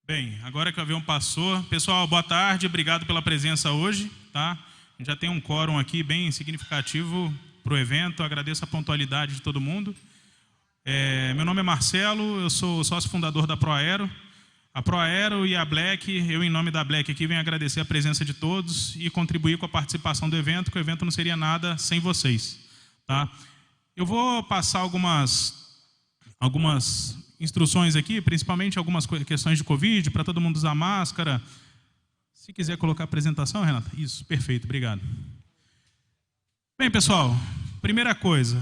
Bem, agora que o avião passou, pessoal, boa tarde, obrigado pela presença hoje, tá? Já tem um quórum aqui bem significativo para o evento, agradeço a pontualidade de todo mundo. Meu nome é Marcelo, eu sou sócio fundador da Proaero. A Proaero e a Black, eu em nome da Black aqui venho agradecer a presença de todos e contribuir com a participação do evento, que o evento não seria nada sem vocês, tá? Eu vou passar algumas instruções aqui, principalmente algumas questões de Covid, para todo mundo usar máscara. Se quiser colocar a apresentação, Renata. Isso, perfeito, obrigado. Bem, pessoal, primeira coisa,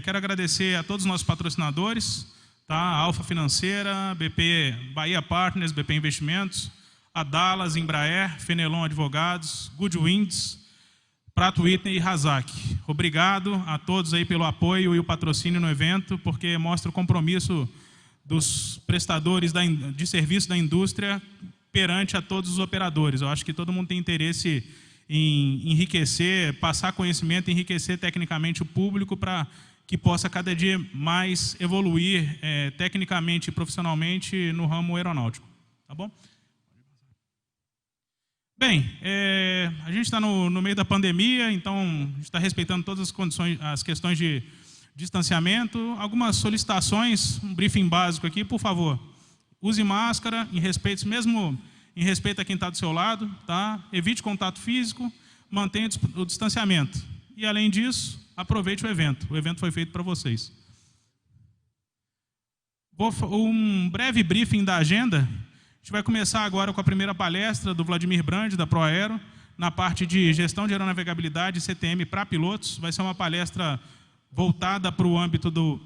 quero agradecer a todos os nossos patrocinadores, tá? A Alfa Financeira, BP Bahia Partners, BP Investimentos, a Dallas, Embraer, Fenelon Advogados, Goodwinds, Prato Whitney e Razak. Obrigado a todos aí pelo apoio e o patrocínio no evento, porque mostra o compromisso dos prestadores de serviço da indústria perante a todos os operadores. Eu acho que todo mundo tem interesse em enriquecer, passar conhecimento, enriquecer tecnicamente o público para que possa cada dia mais evoluir tecnicamente e profissionalmente no ramo aeronáutico. Tá bom? Bem, a gente está no meio da pandemia, então a gente está respeitando todas as condições, as questões de distanciamento. Algumas solicitações, um briefing básico aqui, por favor. Use máscara, mesmo em respeito a quem está do seu lado, tá? Evite contato físico, mantenha o distanciamento. E, além disso, aproveite o evento. O evento foi feito para vocês. Um breve briefing da agenda. A gente vai começar agora com a primeira palestra do Vladimir Brand, da Proaero, na parte de gestão de aeronavegabilidade e CTM para pilotos. Vai ser uma palestra voltada para o âmbito do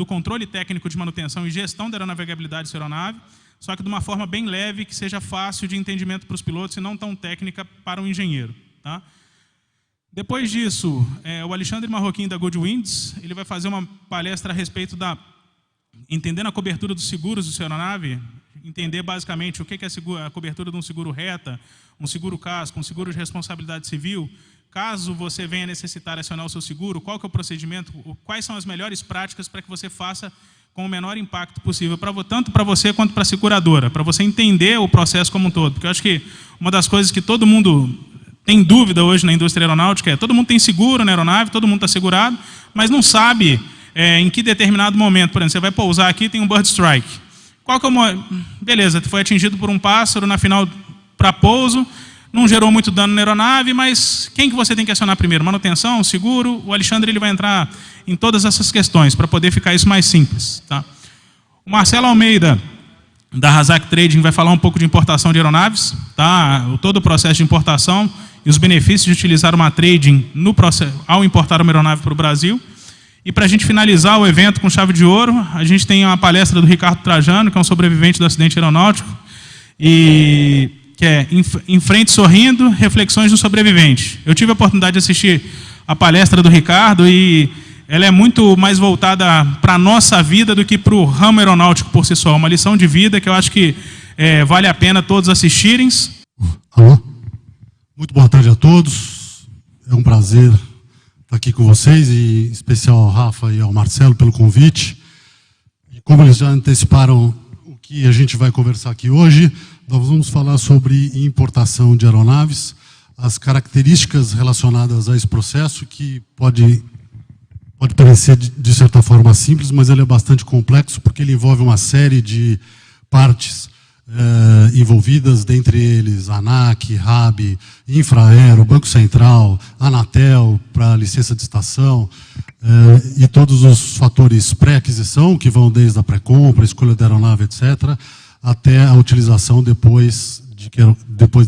controle técnico de manutenção e gestão da aeronavegabilidade da aeronave, só que de uma forma bem leve, que seja fácil de entendimento para os pilotos e não tão técnica para o engenheiro. Tá? Depois disso, o Alexandre Marroquim, da Goodwinds, ele vai fazer uma palestra a respeito entendendo a cobertura dos seguros da aeronave, entender basicamente o que é a cobertura de um seguro reta, um seguro casco, um seguro de responsabilidade civil. Caso você venha necessitar acionar o seu seguro, qual que é o procedimento, quais são as melhores práticas para que você faça com o menor impacto possível, tanto para você quanto para a seguradora, para você entender o processo como um todo. Porque eu acho que uma das coisas que todo mundo tem dúvida hoje na indústria aeronáutica todo mundo tem seguro na aeronave, todo mundo está segurado, mas não sabe em que determinado momento, por exemplo, você vai pousar aqui, tem um bird strike. Qual que é beleza, foi atingido por um pássaro na final para pouso, não gerou muito dano na aeronave, mas quem que você tem que acionar primeiro? Manutenção, seguro? O Alexandre ele vai entrar em todas essas questões para poder ficar isso mais simples. Tá? O Almeida, da Razak Trading, vai falar um pouco de importação de aeronaves, tá? Todo o processo de importação e os benefícios de utilizar uma trading ao importar uma aeronave para o Brasil. E para a gente finalizar o evento com chave de ouro, a gente tem uma palestra do Ricardo Trajano, que é um sobrevivente do acidente aeronáutico, e que é Em Frente Sorrindo, Reflexões do Sobrevivente. Eu tive a oportunidade de assistir a palestra do Ricardo e ela é muito mais voltada para a nossa vida do que para o ramo aeronáutico por si só. Uma lição de vida que eu acho que vale a pena todos assistirem. Alô? Muito boa tarde a todos. É um prazer estar aqui com vocês, e em especial ao Rafa e ao Marcelo pelo convite. E como eles já anteciparam o que a gente vai conversar aqui hoje, nós vamos falar sobre importação de aeronaves, as características relacionadas a esse processo, que pode parecer de certa forma simples, mas ele é bastante complexo, porque ele envolve uma série de partes envolvidas, dentre eles ANAC, RAB, Infraero, Banco Central, Anatel, para licença de estação, e todos os fatores pré-aquisição, que vão desde a pré-compra, escolha da aeronave, etc., até a utilização depois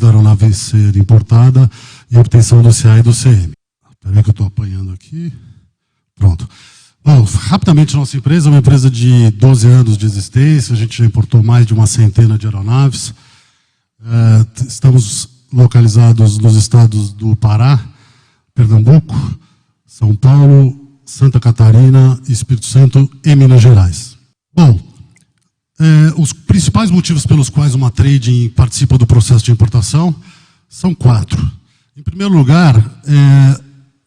da aeronave ser importada e a obtenção do CA e do CM. Espera aí que eu estou apanhando aqui. Pronto. Bom, rapidamente, nossa empresa é uma empresa de 12 anos de existência, a gente já importou mais de uma centena de aeronaves. Estamos localizados nos estados do Pará, Pernambuco, São Paulo, Santa Catarina, Espírito Santo e Minas Gerais. Bom, os principais motivos pelos quais uma trading participa do processo de importação são 4. Em primeiro lugar,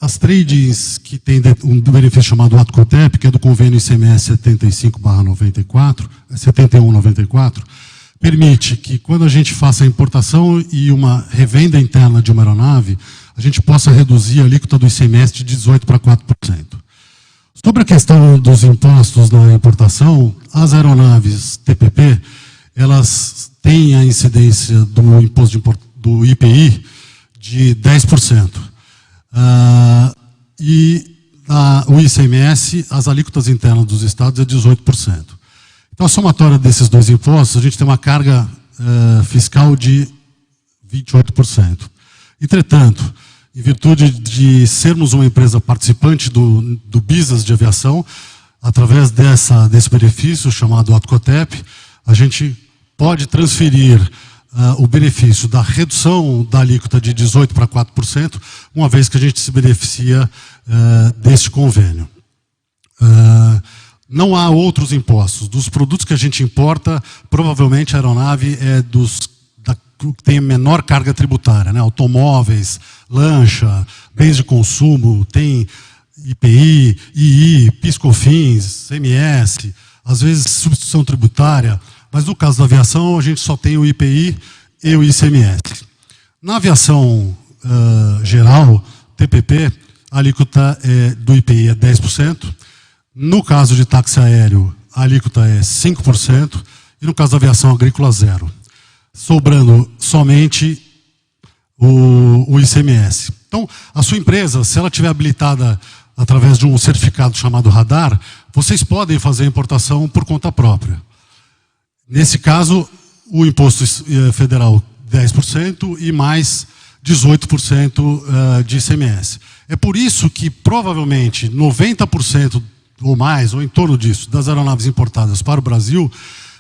as tradings que têm um benefício chamado ATCOTEP, que é do convênio ICMS 71/94, permite que quando a gente faça a importação e uma revenda interna de uma aeronave, a gente possa reduzir a alíquota do ICMS de 18% para 4%. Sobre a questão dos impostos na importação, as aeronaves TPP, elas têm a incidência do imposto do IPI de 10%. O ICMS, as alíquotas internas dos estados é 18%. Então, a somatória desses dois impostos, a gente tem uma carga fiscal de 28%. Entretanto, em virtude de sermos uma empresa participante do business de aviação, através desse benefício chamado ATCOTEP, a gente pode transferir o benefício da redução da alíquota de 18% para 4%, uma vez que a gente se beneficia deste convênio. Não há outros impostos. Dos produtos que a gente importa, provavelmente a aeronave é que tem menor carga tributária, né? Automóveis, lancha, bens de consumo, tem IPI, II, PIS/COFINS, CMS, às vezes substituição tributária, mas no caso da aviação a gente só tem o IPI e o ICMS. Na aviação geral, TPP, a alíquota do IPI é 10%, no caso de táxi aéreo, a alíquota é 5%, e no caso da aviação agrícola, 0%. Sobrando somente o ICMS. Então, a sua empresa, se ela estiver habilitada através de um certificado chamado Radar, vocês podem fazer a importação por conta própria. Nesse caso, o imposto federal 10% e mais 18% de ICMS. É por isso que, provavelmente, 90% ou mais, ou em torno disso, das aeronaves importadas para o Brasil,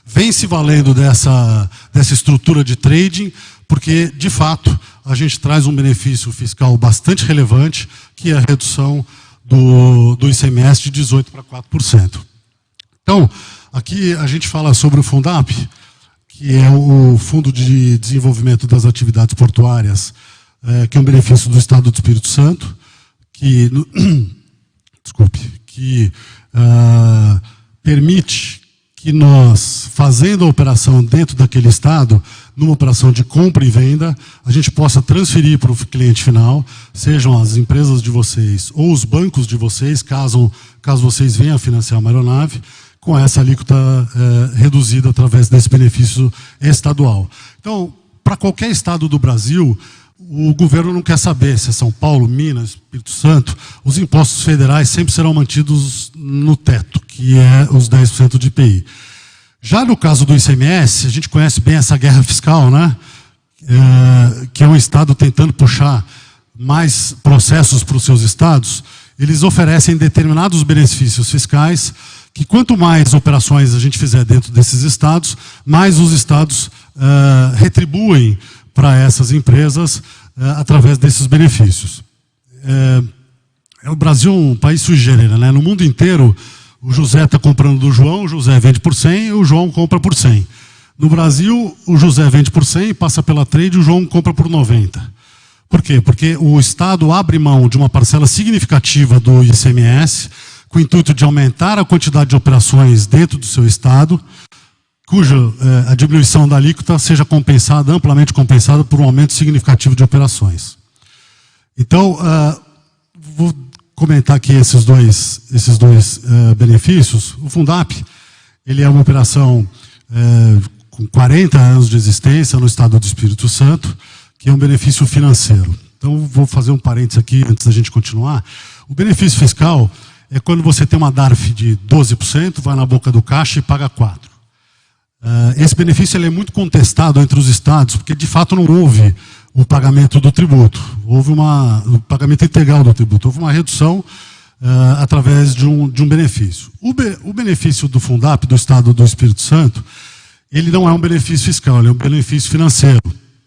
vem se valendo dessa estrutura de trading, porque, de fato, a gente traz um benefício fiscal bastante relevante, que é a redução do ICMS de 18% para 4%. Então, aqui a gente fala sobre o Fundap, que é o Fundo de Desenvolvimento das Atividades Portuárias, que é um benefício do Estado do Espírito Santo, que permite que nós, fazendo a operação dentro daquele estado, numa operação de compra e venda, a gente possa transferir para o cliente final, sejam as empresas de vocês ou os bancos de vocês, caso vocês venham a financiar uma aeronave, com essa alíquota reduzida através desse benefício estadual. Então, para qualquer estado do Brasil, o governo não quer saber se é São Paulo, Minas, Espírito Santo, os impostos federais sempre serão mantidos no teto, que é os 10% de IPI. Já no caso do ICMS, a gente conhece bem essa guerra fiscal, né? Que é um estado tentando puxar mais processos para os seus estados. Eles oferecem determinados benefícios fiscais que quanto mais operações a gente fizer dentro desses estados, mais os estados retribuem para essas empresas através desses benefícios. O Brasil é um país sui generis, né? No mundo inteiro, o José está comprando do João, o José vende por 100 e o João compra por 100. No Brasil, o José vende por 100, passa pela trade e o João compra por 90. Por quê? Porque o Estado abre mão de uma parcela significativa do ICMS, com o intuito de aumentar a quantidade de operações dentro do seu Estado, cuja a diminuição da alíquota seja compensada, amplamente compensada, por um aumento significativo de operações. Então, vou comentar aqui esses dois benefícios. O Fundap, ele é uma operação com 40 anos de existência no estado do Espírito Santo, que é um benefício financeiro. Então, vou fazer um parênteses aqui antes da gente continuar. O benefício fiscal é quando você tem uma DARF de 12%, vai na boca do caixa e paga 4%. Esse benefício ele é muito contestado entre os estados, porque de fato não houve o pagamento do tributo, houve o pagamento integral do tributo, houve uma redução através de um benefício. O benefício do Fundap, do Estado do Espírito Santo, ele não é um benefício fiscal, ele é um benefício financeiro.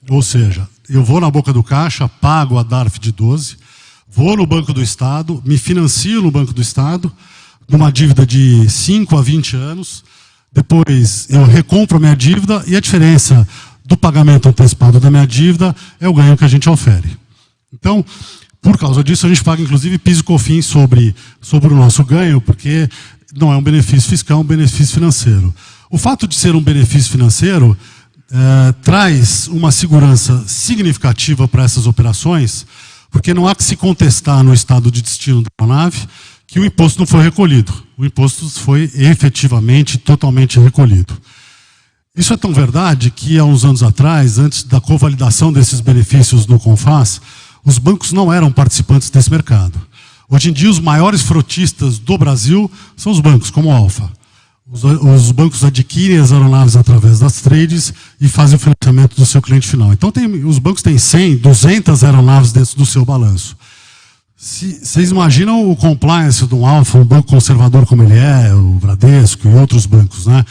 Ou seja, eu vou na boca do caixa, pago a DARF de 12%, vou no Banco do Estado, me financio no Banco do Estado, numa dívida de 5 a 20 anos, depois eu recompro a minha dívida e a diferença do pagamento antecipado da minha dívida é o ganho que a gente ofere. Então, por causa disso, a gente paga, inclusive, PIS e COFINS sobre o nosso ganho, porque não é um benefício fiscal, é um benefício financeiro. O fato de ser um benefício financeiro traz uma segurança significativa para essas operações, porque não há que se contestar no estado de destino da aeronave que o imposto não foi recolhido. O imposto foi efetivamente, totalmente recolhido. Isso é tão verdade que, há uns anos atrás, antes da convalidação desses benefícios no CONFAS, os bancos não eram participantes desse mercado. Hoje em dia, os maiores frotistas do Brasil são os bancos, como a Alfa. Os bancos adquirem as aeronaves através das trades e fazem o financiamento do seu cliente final. Então, os bancos têm 100, 200 aeronaves dentro do seu balanço. Vocês imaginam o compliance de um Alfa, um banco conservador como ele é, o Bradesco e outros bancos, né?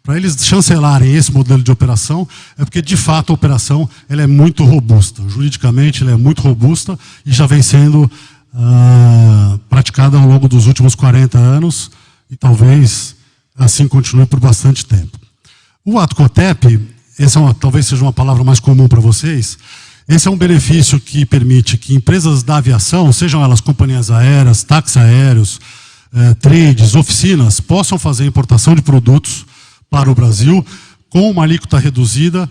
Para eles chancelarem esse modelo de operação, é porque, de fato, a operação ela é muito robusta. Juridicamente, ela é muito robusta e já vem sendo praticada ao longo dos últimos 40 anos e talvez assim continue por bastante tempo. O ATCOTEP, talvez seja uma palavra mais comum para vocês, esse é um benefício que permite que empresas da aviação, sejam elas companhias aéreas, táxis aéreos, trades, oficinas, possam fazer importação de produtos para o Brasil, com uma alíquota reduzida,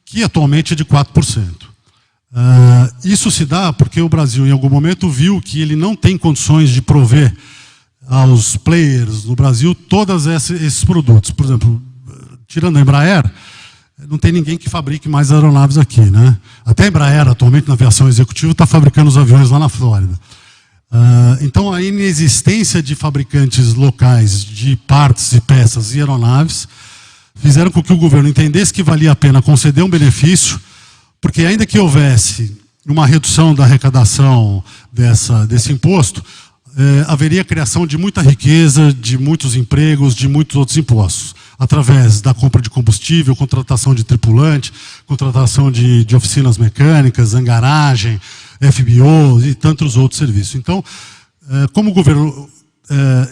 que atualmente é de 4%. Isso se dá porque o Brasil, em algum momento, viu que ele não tem condições de prover aos players no Brasil todos esses produtos. Por exemplo, tirando a Embraer, não tem ninguém que fabrique mais aeronaves aqui, né? Até a Embraer, atualmente, na aviação executiva, está fabricando os aviões lá na Flórida. Então, a inexistência de fabricantes locais de partes e peças e aeronaves fizeram com que o governo entendesse que valia a pena conceder um benefício, porque ainda que houvesse uma redução da arrecadação desse imposto, haveria a criação de muita riqueza, de muitos empregos, de muitos outros impostos, através da compra de combustível, contratação de tripulante, contratação de oficinas mecânicas, hangaragem, FBO e tantos outros serviços. Então, como o governo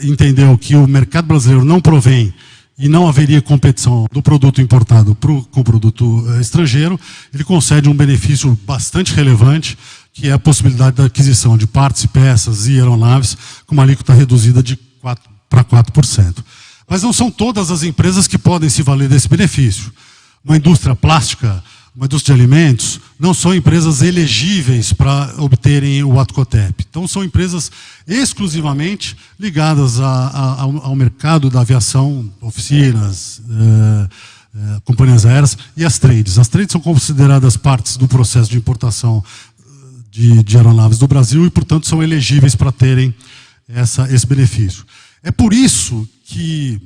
entendeu que o mercado brasileiro não provém e não haveria competição do produto importado com o produto estrangeiro, ele concede um benefício bastante relevante, que é a possibilidade da aquisição de partes, peças e aeronaves com uma alíquota reduzida de 4 para 4%. Mas não são todas as empresas que podem se valer desse benefício. Uma indústria plástica, uma indústria de alimentos, não são empresas elegíveis para obterem o ATCOTEP. Então, são empresas exclusivamente ligadas ao mercado da aviação, oficinas, companhias aéreas e as trades. As trades são consideradas partes do processo de importação de aeronaves do Brasil e, portanto, são elegíveis para terem esse benefício. É por isso que,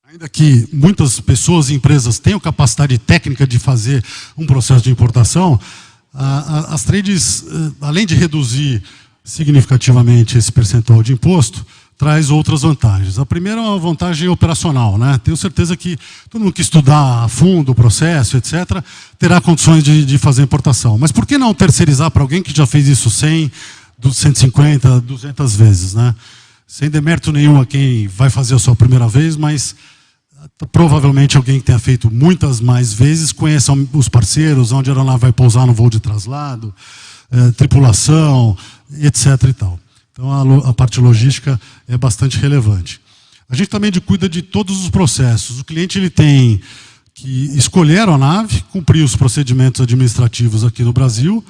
ainda que muitas pessoas e empresas tenham capacidade técnica de fazer um processo de importação, as trades, além de reduzir significativamente esse percentual de imposto, traz outras vantagens. A primeira é uma vantagem operacional, né? Tenho certeza que todo mundo que estudar a fundo o processo, etc., terá condições de fazer importação. Mas por que não terceirizar para alguém que já fez isso 100, 150, 200 vezes, né? Sem demérito nenhum a quem vai fazer a sua primeira vez, mas provavelmente alguém que tenha feito muitas mais vezes, conheça os parceiros, onde a aeronave vai pousar no voo de traslado, tripulação, etc. e tal. Então, a parte logística é bastante relevante. A gente também cuida de todos os processos. O cliente ele tem que escolher a aeronave, cumprir os procedimentos administrativos aqui no Brasil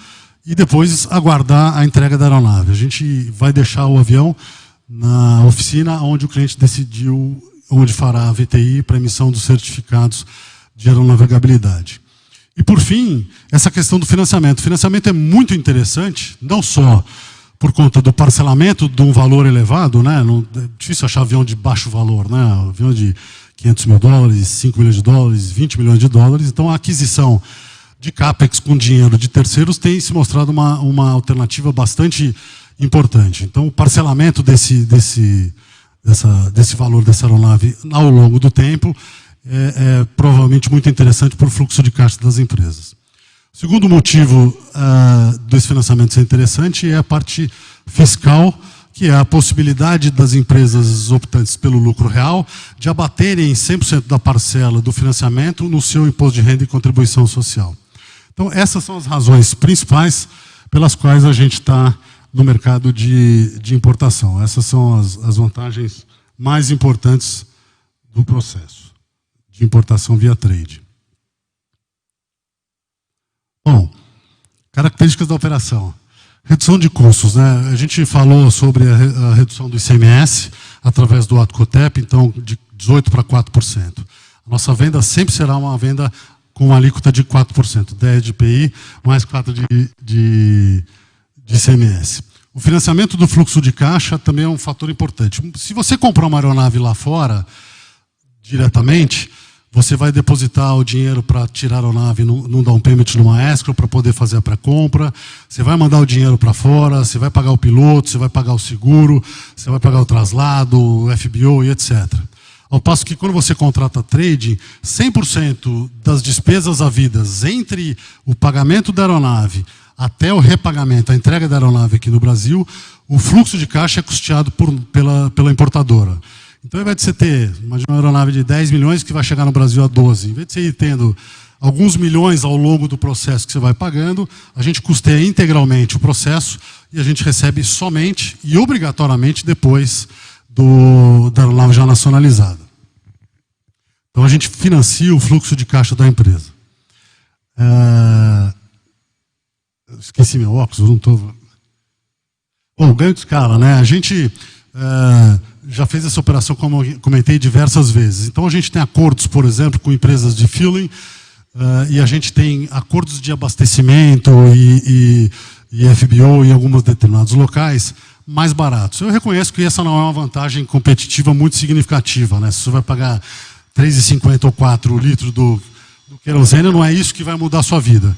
e depois aguardar a entrega da aeronave. A gente vai deixar o avião na oficina onde o cliente decidiu onde fará a VTI para emissão dos certificados de aeronavegabilidade. E, por fim, essa questão do financiamento. O financiamento é muito interessante, não só por conta do parcelamento de um valor elevado, né? É difícil achar avião de baixo valor, né? Avião de 500 mil dólares, 5 milhões de dólares, 20 milhões de dólares. Então, a aquisição de CAPEX com dinheiro de terceiros tem se mostrado uma alternativa bastante importante. Então, o parcelamento desse valor dessa aeronave ao longo do tempo é provavelmente muito interessante para o fluxo de caixa das empresas. O segundo motivo desse financiamento ser interessante é a parte fiscal, que é a possibilidade das empresas optantes pelo lucro real de abaterem 100% da parcela do financiamento no seu imposto de renda e contribuição social. Então, essas são as razões principais pelas quais a gente está no mercado de importação. Essas são as vantagens mais importantes do processo de importação via trade. Bom, características da operação. Redução de custos, né? A gente falou sobre a redução do ICMS através do ato COTEP, então de 18% para 4%. A nossa venda sempre será uma venda com uma alíquota de 4%, 10% de IPI, mais 4% de ICMS. O financiamento do fluxo de caixa também é um fator importante. Se você comprar uma aeronave lá fora, diretamente, você vai depositar o dinheiro para tirar a aeronave num down payment numa escrow para poder fazer a pré-compra, você vai mandar o dinheiro para fora, você vai pagar o piloto, você vai pagar o seguro, você vai pagar o traslado, o FBO e etc. Ao passo que quando você contrata trade, 100% das despesas havidas entre o pagamento da aeronave até o repagamento, a entrega da aeronave aqui no Brasil, o fluxo de caixa é custeado pela importadora. Então, ao invés de você ter uma aeronave de 10 milhões que vai chegar no Brasil a 12, em vez de você ir tendo alguns milhões ao longo do processo que você vai pagando, a gente custeia integralmente o processo e a gente recebe somente e obrigatoriamente depois da aeronave já nacionalizada. Então, a gente financia o fluxo de caixa da empresa. Esqueci meu óculos, não estou... Bom, ganho de escala, né? A gente já fez essa operação, como eu comentei, diversas vezes. Então, a gente tem acordos, por exemplo, com empresas de fueling, e a gente tem acordos de abastecimento e FBO em alguns determinados locais mais baratos. Eu reconheço que essa não é uma vantagem competitiva muito significativa, né? Se você vai pagar 3,50 ou 4 litros do querosene, não é isso que vai mudar a sua vida.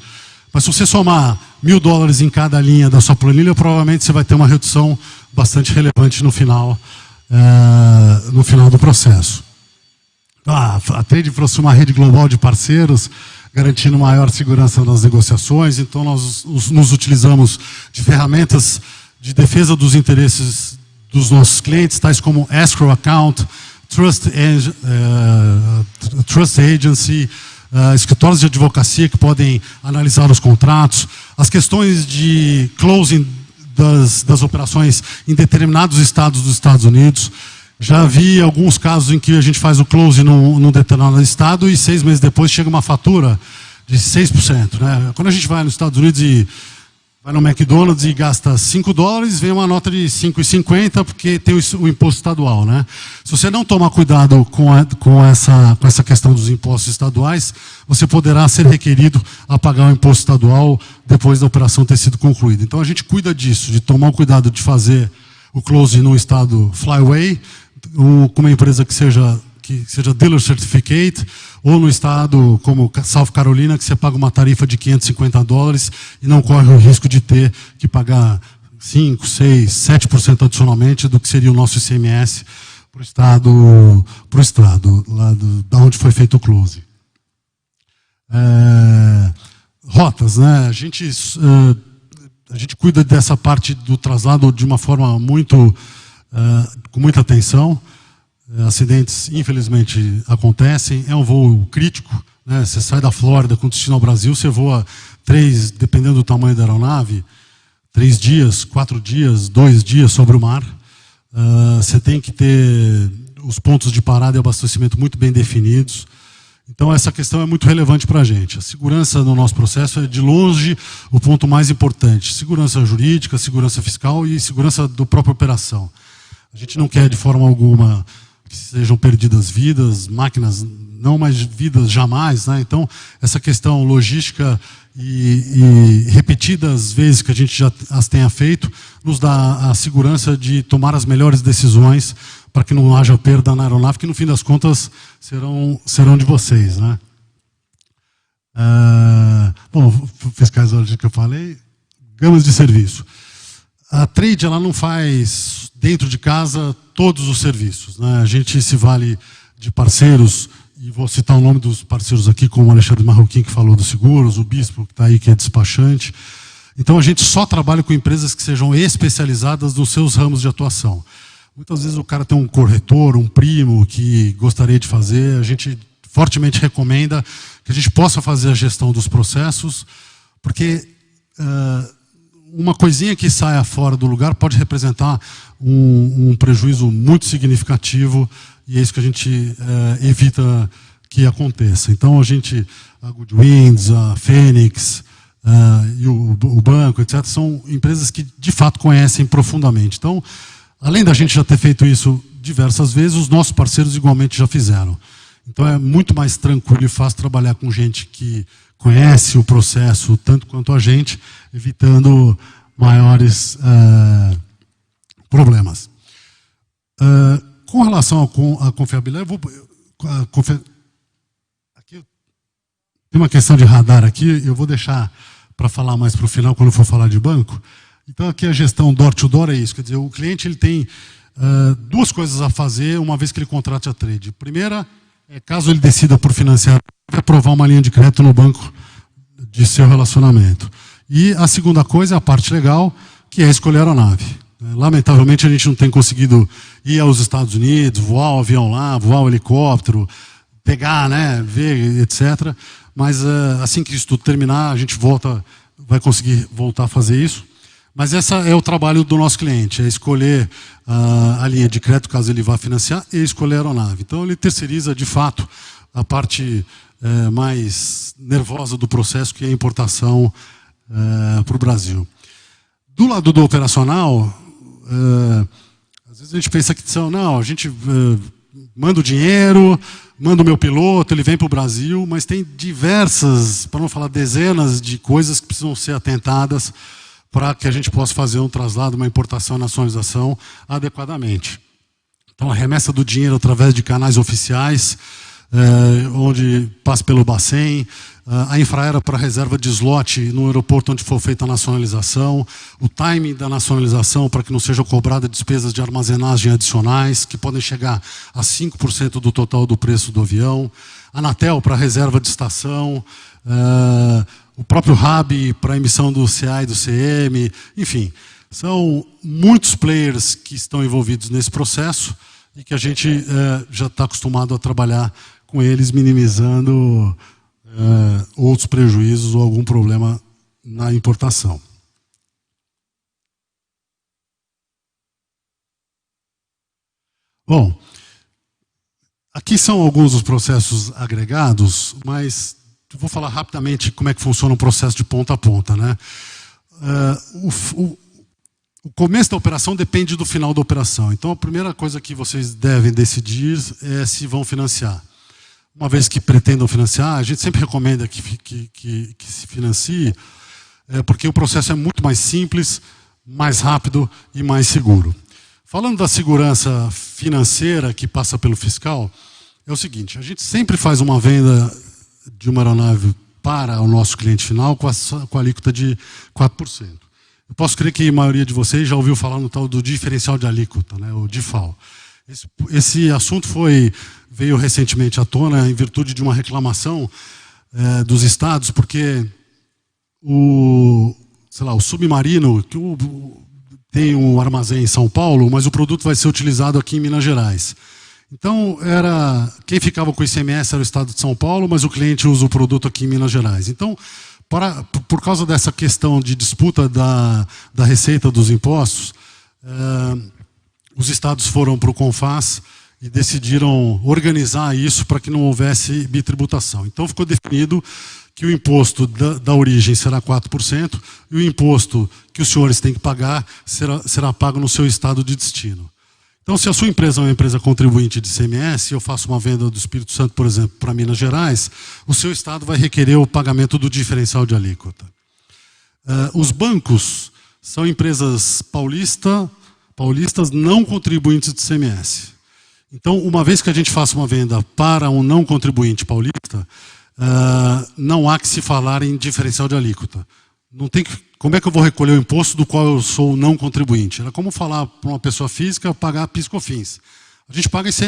Mas se você somar $1.000 em cada linha da sua planilha, provavelmente você vai ter uma redução bastante relevante no final do processo. A Trade trouxe uma rede global de parceiros, garantindo maior segurança nas negociações. Então, nós nos utilizamos de ferramentas de defesa dos interesses dos nossos clientes, tais como escrow account, trust agency, escritórios de advocacia que podem analisar os contratos, as questões de closing das operações em determinados estados dos Estados Unidos. Já vi alguns casos em que a gente faz o closing num determinado estado e 6 meses depois chega uma fatura de 6%. Né? Quando a gente vai nos Estados Unidos e vai no McDonald's e gasta $5, vem uma nota de 5,50 porque tem o imposto estadual. Né? Se você não tomar cuidado com essa questão dos impostos estaduais, você poderá ser requerido a pagar o imposto estadual depois da operação ter sido concluída. Então a gente cuida disso, de tomar o cuidado de fazer o closing no estado Flyway, com uma empresa que seja Dealer Certificate, ou no estado como South Carolina, que você paga uma tarifa de $550 e não corre o risco de ter que pagar 5, 6, 7% adicionalmente do que seria o nosso ICMS para o estado lá da onde foi feito o close. Rotas, né? A gente cuida dessa parte do traslado de uma forma com muita atenção. Acidentes, infelizmente, acontecem. É um voo crítico. Né? Você sai da Flórida com destino ao Brasil, você voa 3, dependendo do tamanho da aeronave, 3 dias, 4 dias, 2 dias sobre o mar. Você tem que ter os pontos de parada e abastecimento muito bem definidos. Então, essa questão é muito relevante para a gente. A segurança no nosso processo é, de longe, o ponto mais importante. Segurança jurídica, segurança fiscal e segurança da própria operação. A gente não quer, de forma alguma, que sejam perdidas vidas, máquinas não, mas vidas jamais. Né? Então, essa questão logística e repetidas vezes que a gente já as tenha feito, nos dá a segurança de tomar as melhores decisões para que não haja perda na aeronave, que no fim das contas serão de vocês. Né? Bom, fiscais que eu falei, gamas de serviço. A Trade ela não faz dentro de casa todos os serviços. Né? A gente se vale de parceiros, e vou citar o nome dos parceiros aqui, como o Alexandre Marroquim, que falou dos seguros, o Bispo, que está aí, que é despachante. Então, a gente só trabalha com empresas que sejam especializadas nos seus ramos de atuação. Muitas vezes o cara tem um corretor, um primo que gostaria de fazer. A gente fortemente recomenda que a gente possa fazer a gestão dos processos, porque uma coisinha que saia fora do lugar pode representar um prejuízo muito significativo, e é isso que a gente evita que aconteça. Então, a Goodwinds, a Fênix, e o banco, etc., são empresas que, de fato, conhecem profundamente. Então, além da gente já ter feito isso diversas vezes, os nossos parceiros igualmente já fizeram. Então, é muito mais tranquilo e fácil trabalhar com gente que conhece o processo tanto quanto a gente, evitando maiores problemas. Com relação à confiabilidade, tem uma questão de radar aqui, eu vou deixar para falar mais para o final, quando eu for falar de banco. Então, aqui a gestão door-to-door é isso, quer dizer, o cliente ele tem duas coisas a fazer uma vez que ele contrate a trade. Primeira, caso ele decida por financiar, aprovar uma linha de crédito no banco de seu relacionamento. E a segunda coisa é a parte legal, que é escolher a aeronave. Lamentavelmente, a gente não tem conseguido ir aos Estados Unidos, voar o avião lá, voar o helicóptero, pegar, né, ver, etc. Mas assim que isso tudo terminar, a gente vai conseguir voltar a fazer isso. Mas esse é o trabalho do nosso cliente, é escolher a linha de crédito, caso ele vá financiar, e escolher a aeronave. Então, ele terceiriza, de fato, a parte mais nervosa do processo, que é a importação para o Brasil. Do lado do operacional, às vezes a gente pensa que não, a gente manda o dinheiro, manda o meu piloto, ele vem para o Brasil, mas tem diversas, para não falar dezenas, de coisas que precisam ser atentadas para que a gente possa fazer um traslado, uma importação e nacionalização adequadamente. Então, a remessa do dinheiro através de canais oficiais, onde passa pelo Bacen, a infraero para reserva de slot no aeroporto onde for feita a nacionalização, o timing da nacionalização para que não sejam cobradas despesas de armazenagem adicionais, que podem chegar a 5% do total do preço do avião, a Anatel para reserva de estação, o próprio RAB para emissão do CA e do CM, enfim, são muitos players que estão envolvidos nesse processo e que a gente já está acostumado a trabalhar com eles, minimizando outros prejuízos ou algum problema na importação. Bom, aqui são alguns dos processos agregados, mas eu vou falar rapidamente como é que funciona o processo de ponta a ponta, né? O começo da operação depende do final da operação. Então, a primeira coisa que vocês devem decidir é se vão financiar. Uma vez que pretendam financiar, a gente sempre recomenda que se financie, porque o processo é muito mais simples, mais rápido e mais seguro. Falando da segurança financeira que passa pelo fiscal, é o seguinte, a gente sempre faz uma venda de uma aeronave para o nosso cliente final com a alíquota de 4%. Eu posso crer que a maioria de vocês já ouviu falar no tal do diferencial de alíquota, né, o DIFAL. Esse assunto veio recentemente à tona em virtude de uma reclamação dos estados, porque o submarino que tem um armazém em São Paulo, mas o produto vai ser utilizado aqui em Minas Gerais. Então, quem ficava com o ICMS era o estado de São Paulo, mas o cliente usa o produto aqui em Minas Gerais. Então, por causa dessa questão de disputa da receita dos impostos, os estados foram para o CONFAS e decidiram organizar isso para que não houvesse bitributação. Então, ficou definido que o imposto da origem será 4% e o imposto que os senhores têm que pagar será pago no seu estado de destino. Então, se a sua empresa é uma empresa contribuinte de ICMS, e eu faço uma venda do Espírito Santo, por exemplo, para Minas Gerais, o seu estado vai requerer o pagamento do diferencial de alíquota. Os bancos são empresas paulistas não contribuintes de ICMS. Então, uma vez que a gente faça uma venda para um não contribuinte paulista, não há que se falar em diferencial de alíquota. Não tem como é que eu vou recolher o imposto do qual eu sou não contribuinte? Era como falar para uma pessoa física pagar PIS/COFINS. A gente paga esse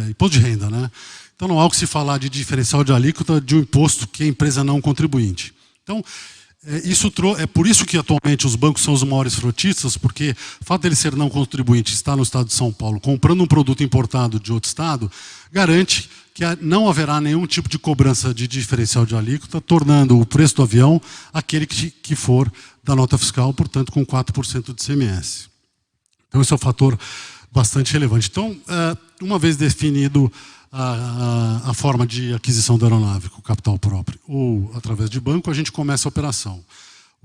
imposto de renda, né? Então não há o que se falar de diferencial de alíquota de um imposto que é empresa não contribuinte. Então, É por isso que atualmente os bancos são os maiores frotistas, porque o fato dele ser não contribuinte, estar no estado de São Paulo, comprando um produto importado de outro estado, garante que não haverá nenhum tipo de cobrança de diferencial de alíquota, tornando o preço do avião aquele que for da nota fiscal, portanto com 4% de ICMS. Então esse é um fator bastante relevante. Então, uma vez definido a forma de aquisição da aeronave com capital próprio ou através de banco, a gente começa a operação.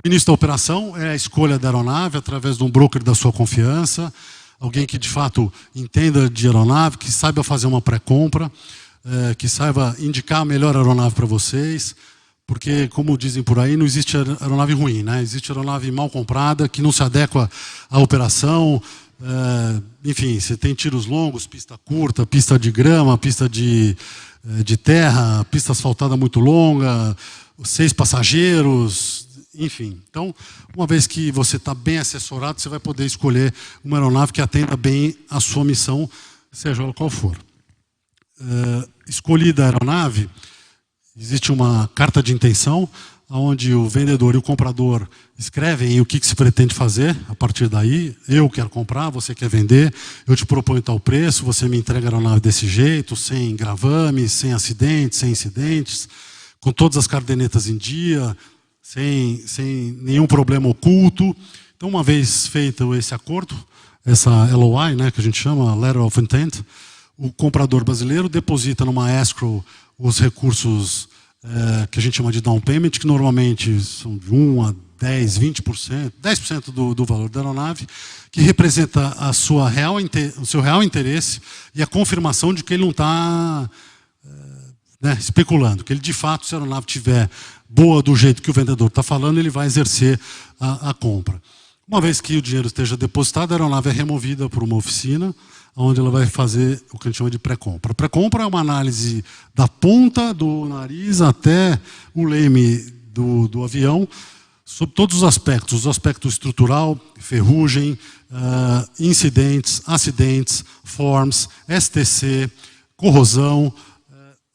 O início da operação é a escolha da aeronave através de um broker da sua confiança, alguém que de fato entenda de aeronave, que saiba fazer uma pré-compra, que saiba indicar a melhor aeronave para vocês, porque, como dizem por aí, não existe aeronave ruim, né? Existe aeronave mal comprada, que não se adequa à operação. Enfim, você tem tiros longos, pista curta, pista de grama, pista de terra, pista asfaltada muito longa, 6 passageiros, enfim. Então, uma vez que você está bem assessorado, você vai poder escolher uma aeronave que atenda bem a sua missão, seja ela qual for. Escolhida a aeronave, existe uma carta de intenção, onde o vendedor e o comprador escrevem o que se pretende fazer a partir daí. Eu quero comprar, você quer vender, eu te proponho tal preço, você me entrega a aeronave desse jeito, sem gravames, sem acidentes, sem incidentes, com todas as cadernetas em dia, sem nenhum problema oculto. Então, uma vez feito esse acordo, essa LOI, né, que a gente chama Letter of Intent, o comprador brasileiro deposita numa escrow os recursos que a gente chama de down payment, que normalmente são de 1 a 10, 20%, 10% do valor da aeronave, que representa o seu real interesse e a confirmação de que ele não está especulando, que ele de fato, se a aeronave estiver boa do jeito que o vendedor está falando, ele vai exercer a compra. Uma vez que o dinheiro esteja depositado, a aeronave é removida por uma oficina, onde ela vai fazer o que a gente chama de pré-compra. A pré-compra é uma análise da ponta do nariz até o leme do avião, sobre todos os aspectos. O aspecto estrutural, ferrugem, incidentes, acidentes, forms, STC, corrosão,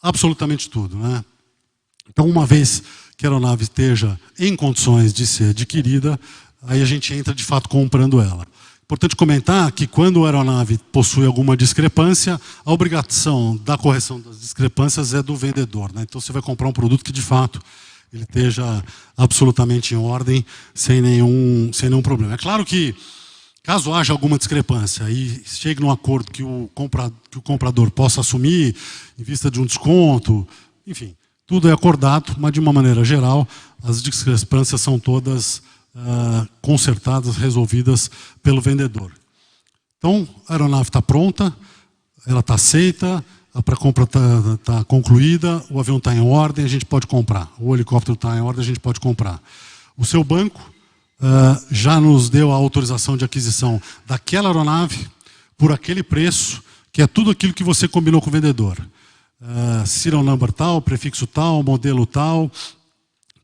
absolutamente tudo, né? Então, uma vez que a aeronave esteja em condições de ser adquirida, aí a gente entra de fato comprando ela. Importante comentar que quando a aeronave possui alguma discrepância, a obrigação da correção das discrepâncias é do vendedor, né? Então você vai comprar um produto que de fato ele esteja absolutamente em ordem, sem nenhum problema. É claro que, caso haja alguma discrepância e chegue num acordo que o comprador possa assumir em vista de um desconto, enfim, tudo é acordado, mas de uma maneira geral, as discrepâncias são todas consertadas, resolvidas pelo vendedor. Então, a aeronave está pronta, ela está aceita, a pré-compra está concluída, o avião está em ordem, a gente pode comprar. O helicóptero está em ordem, a gente pode comprar. O seu banco já nos deu a autorização de aquisição daquela aeronave por aquele preço, que é tudo aquilo que você combinou com o vendedor. Serial number tal, prefixo tal, modelo tal,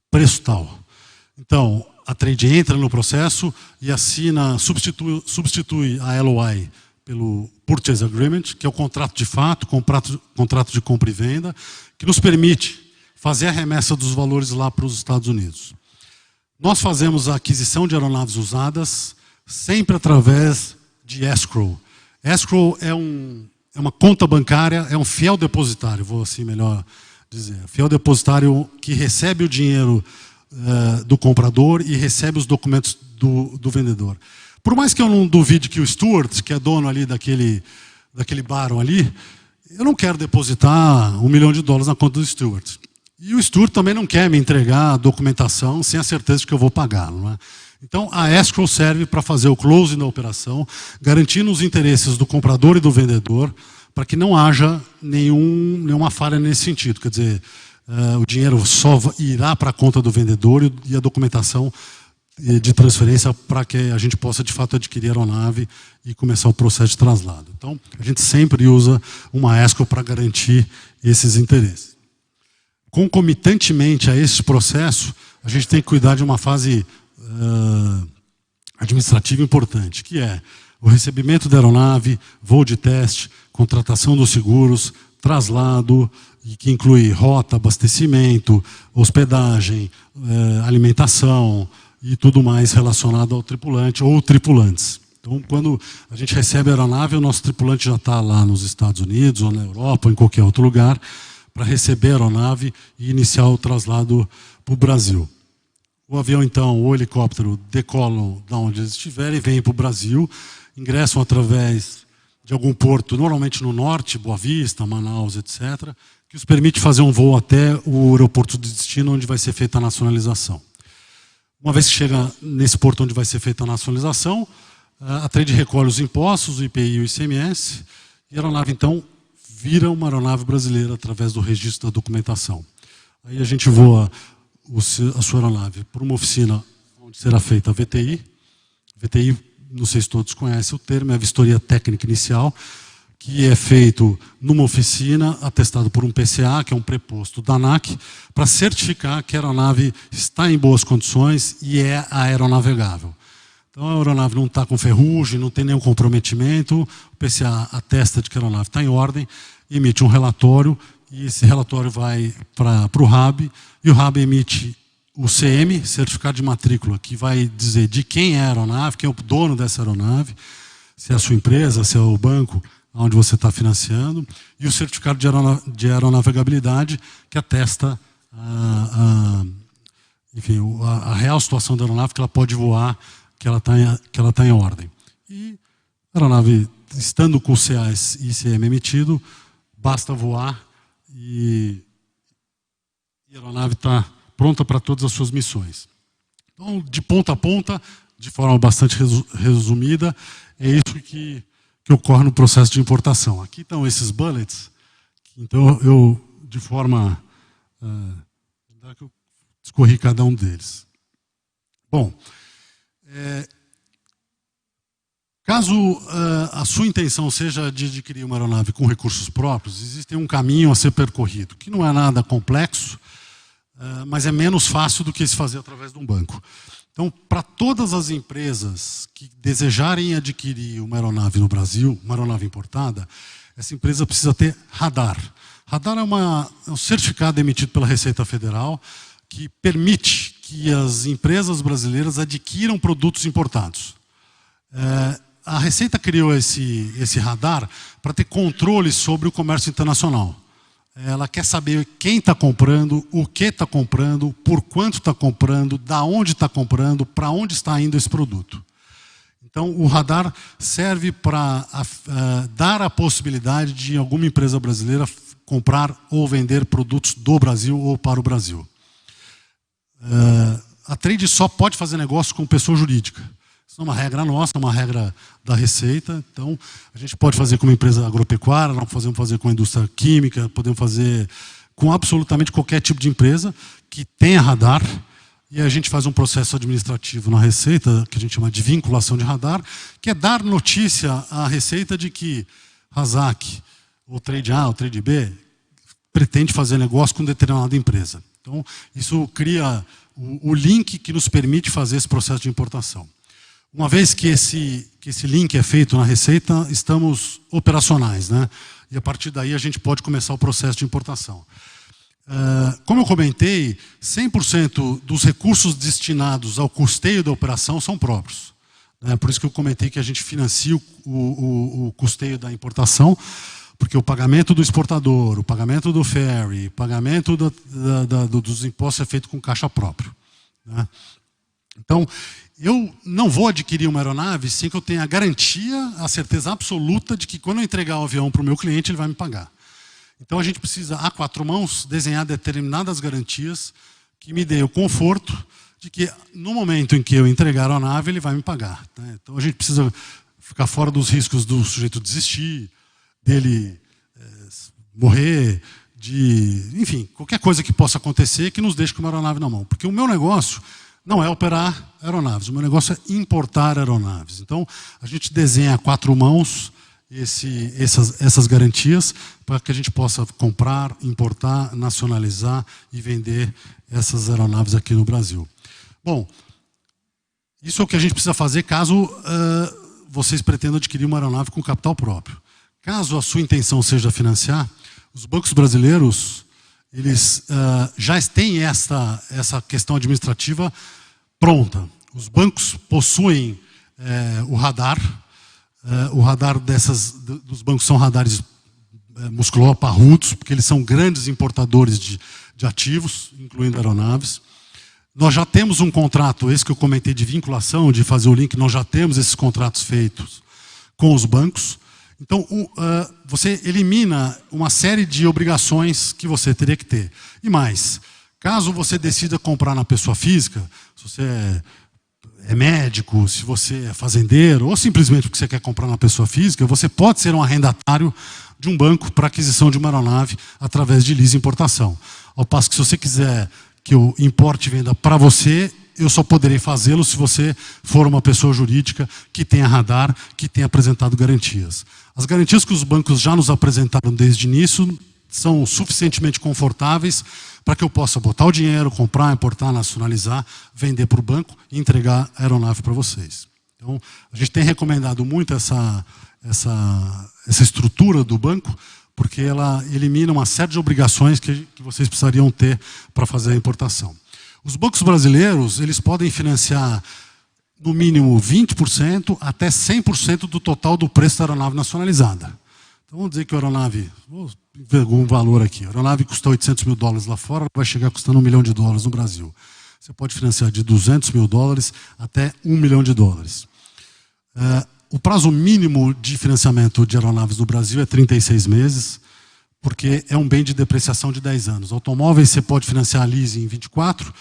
preço tal. Então, a trade entra no processo e assina, substitui a LOI pelo Purchase Agreement, que é o contrato de fato, contrato de compra e venda, que nos permite fazer a remessa dos valores lá para os Estados Unidos. Nós fazemos a aquisição de aeronaves usadas sempre através de escrow. Escrow é uma conta bancária, é um fiel depositário, vou assim melhor dizer. Fiel depositário que recebe o dinheiro do comprador e recebe os documentos do vendedor. Por mais que eu não duvide que o Stuart, que é dono ali daquele barão ali, eu não quero depositar $1 milhão na conta do Stuart. E o Stuart também não quer me entregar a documentação sem a certeza de que eu vou pagar, não é? Então, a escrow serve para fazer o closing da operação, garantindo os interesses do comprador e do vendedor, para que não haja nenhuma falha nesse sentido. Quer dizer, o dinheiro só irá para a conta do vendedor e a documentação de transferência para que a gente possa, de fato, adquirir a aeronave e começar o processo de traslado. Então, a gente sempre usa uma escrow para garantir esses interesses. Concomitantemente a esse processo, a gente tem que cuidar de uma fase administrativa importante, que é o recebimento da aeronave, voo de teste, contratação dos seguros, traslado e que inclui rota, abastecimento, hospedagem, alimentação e tudo mais relacionado ao tripulante ou tripulantes. Então, quando a gente recebe a aeronave, o nosso tripulante já está lá nos Estados Unidos, ou na Europa, ou em qualquer outro lugar, para receber a aeronave e iniciar o traslado para o Brasil. O avião, então, ou o helicóptero decolam de onde eles estiverem, vêm para o Brasil, ingressam através de algum porto, normalmente no norte, Boa Vista, Manaus, etc., que os permite fazer um voo até o aeroporto de destino, onde vai ser feita a nacionalização. Uma vez que chega nesse porto onde vai ser feita a nacionalização, a Trade recolhe os impostos, o IPI e o ICMS, e a aeronave, então, vira uma aeronave brasileira através do registro da documentação. Aí a gente voa a sua aeronave para uma oficina onde será feita a VTI. VTI, não sei se todos conhecem o termo, é a vistoria técnica inicial, que é feito numa oficina, atestado por um PCA, que é um preposto da ANAC, para certificar que a aeronave está em boas condições e é aeronavegável. Então, a aeronave não está com ferrugem, não tem nenhum comprometimento, o PCA atesta de que a aeronave está em ordem, emite um relatório, e esse relatório vai para o RAB, e o RAB emite o CM, Certificado de Matrícula, que vai dizer de quem é a aeronave, quem é o dono dessa aeronave, se é a sua empresa, se é o banco onde você está financiando, e o Certificado de Aeronavegabilidade, que atesta enfim, a real situação da aeronave, que ela pode voar, que ela está em ordem. E a aeronave, estando com o CA e ICM emitido, basta voar e a aeronave está pronta para todas as suas missões. Então, de ponta a ponta, de forma bastante resumida, é isso que ocorre no processo de importação. Aqui estão esses bullets, então eu de forma... eu discorri cada um deles. Bom, caso a sua intenção seja de adquirir uma aeronave com recursos próprios, existe um caminho a ser percorrido, que não é nada complexo, mas é menos fácil do que se fazer através de um banco. Então, para todas as empresas que desejarem adquirir uma aeronave no Brasil, uma aeronave importada, essa empresa precisa ter radar. Radar é um certificado emitido pela Receita Federal que permite que as empresas brasileiras adquiram produtos importados. A Receita criou esse radar para ter controle sobre o comércio internacional. Ela quer saber quem está comprando, o que está comprando, por quanto está comprando, da onde está comprando, para onde está indo esse produto. Então, o radar serve para dar a possibilidade de alguma empresa brasileira comprar ou vender produtos do Brasil ou para o Brasil. A Trade só pode fazer negócio com pessoa jurídica. Isso não é uma regra nossa, é uma regra da Receita. Então, a gente pode fazer com uma empresa agropecuária, nós podemos fazer com a indústria química, podemos fazer com absolutamente qualquer tipo de empresa que tenha radar. E a gente faz um processo administrativo na Receita, que a gente chama de vinculação de radar, que é dar notícia à Receita de que RASAC, ou Trade A, ou Trade B, pretende fazer negócio com determinada empresa. Então, isso cria o link que nos permite fazer esse processo de importação. Uma vez que esse link é feito na Receita, estamos operacionais, né? E a partir daí a gente pode começar o processo de importação. Como eu comentei, 100% dos recursos destinados ao custeio da operação são próprios. Por isso que eu comentei que a gente financia o custeio da importação, porque o pagamento do exportador, o pagamento do ferry, o pagamento dos impostos é feito com caixa próprio. Então, eu não vou adquirir uma aeronave sem que eu tenha a garantia, a certeza absoluta de que quando eu entregar o avião para o meu cliente, ele vai me pagar. Então a gente precisa, a quatro mãos, desenhar determinadas garantias que me dêem o conforto de que no momento em que eu entregar a aeronave, ele vai me pagar. Então a gente precisa ficar fora dos riscos do sujeito desistir, dele morrer, enfim, qualquer coisa que possa acontecer que nos deixe com uma aeronave na mão. Porque o meu negócio não é operar aeronaves, o meu negócio é importar aeronaves. Então, a gente desenha a quatro mãos essas garantias para que a gente possa comprar, importar, nacionalizar e vender essas aeronaves aqui no Brasil. Bom, isso é o que a gente precisa fazer caso vocês pretendam adquirir uma aeronave com capital próprio. caso a sua intenção seja financiar, os bancos brasileiros, eles já têm essa questão administrativa pronta. Os bancos possuem o radar. O radar dos bancos são radares musculoparrudos, porque eles são grandes importadores de ativos, incluindo aeronaves. Nós já temos um contrato, esse que eu comentei de vinculação, de fazer o link, nós já temos esses contratos feitos com os bancos. Então, você elimina uma série de obrigações que você teria que ter. E mais, caso você decida comprar na pessoa física, se você é médico, se você é fazendeiro, ou simplesmente porque você quer comprar na pessoa física, você pode ser um arrendatário de um banco para aquisição de uma aeronave através de leasing e importação. Ao passo que se você quiser que eu importe e venda para você, eu só poderei fazê-lo se você for uma pessoa jurídica que tenha radar, que tenha apresentado garantias. As garantias que os bancos já nos apresentaram desde o início são suficientemente confortáveis para que eu possa botar o dinheiro, comprar, importar, nacionalizar, vender para o banco e entregar a aeronave para vocês. Então, a gente tem recomendado muito essa estrutura do banco, porque ela elimina uma série de obrigações que vocês precisariam ter para fazer a importação. Os bancos brasileiros, eles podem financiar no mínimo 20% até 100% do total do preço da aeronave nacionalizada. Então vamos dizer que a aeronave, vou ver um valor aqui, a aeronave custa $800 mil lá fora, vai chegar custando $1 milhão no Brasil. Você pode financiar de $200 mil até $1 milhão. O prazo mínimo de financiamento de aeronaves no Brasil é 36 meses, porque é um bem de depreciação de 10 anos. Automóveis você pode financiar a leasing em 24,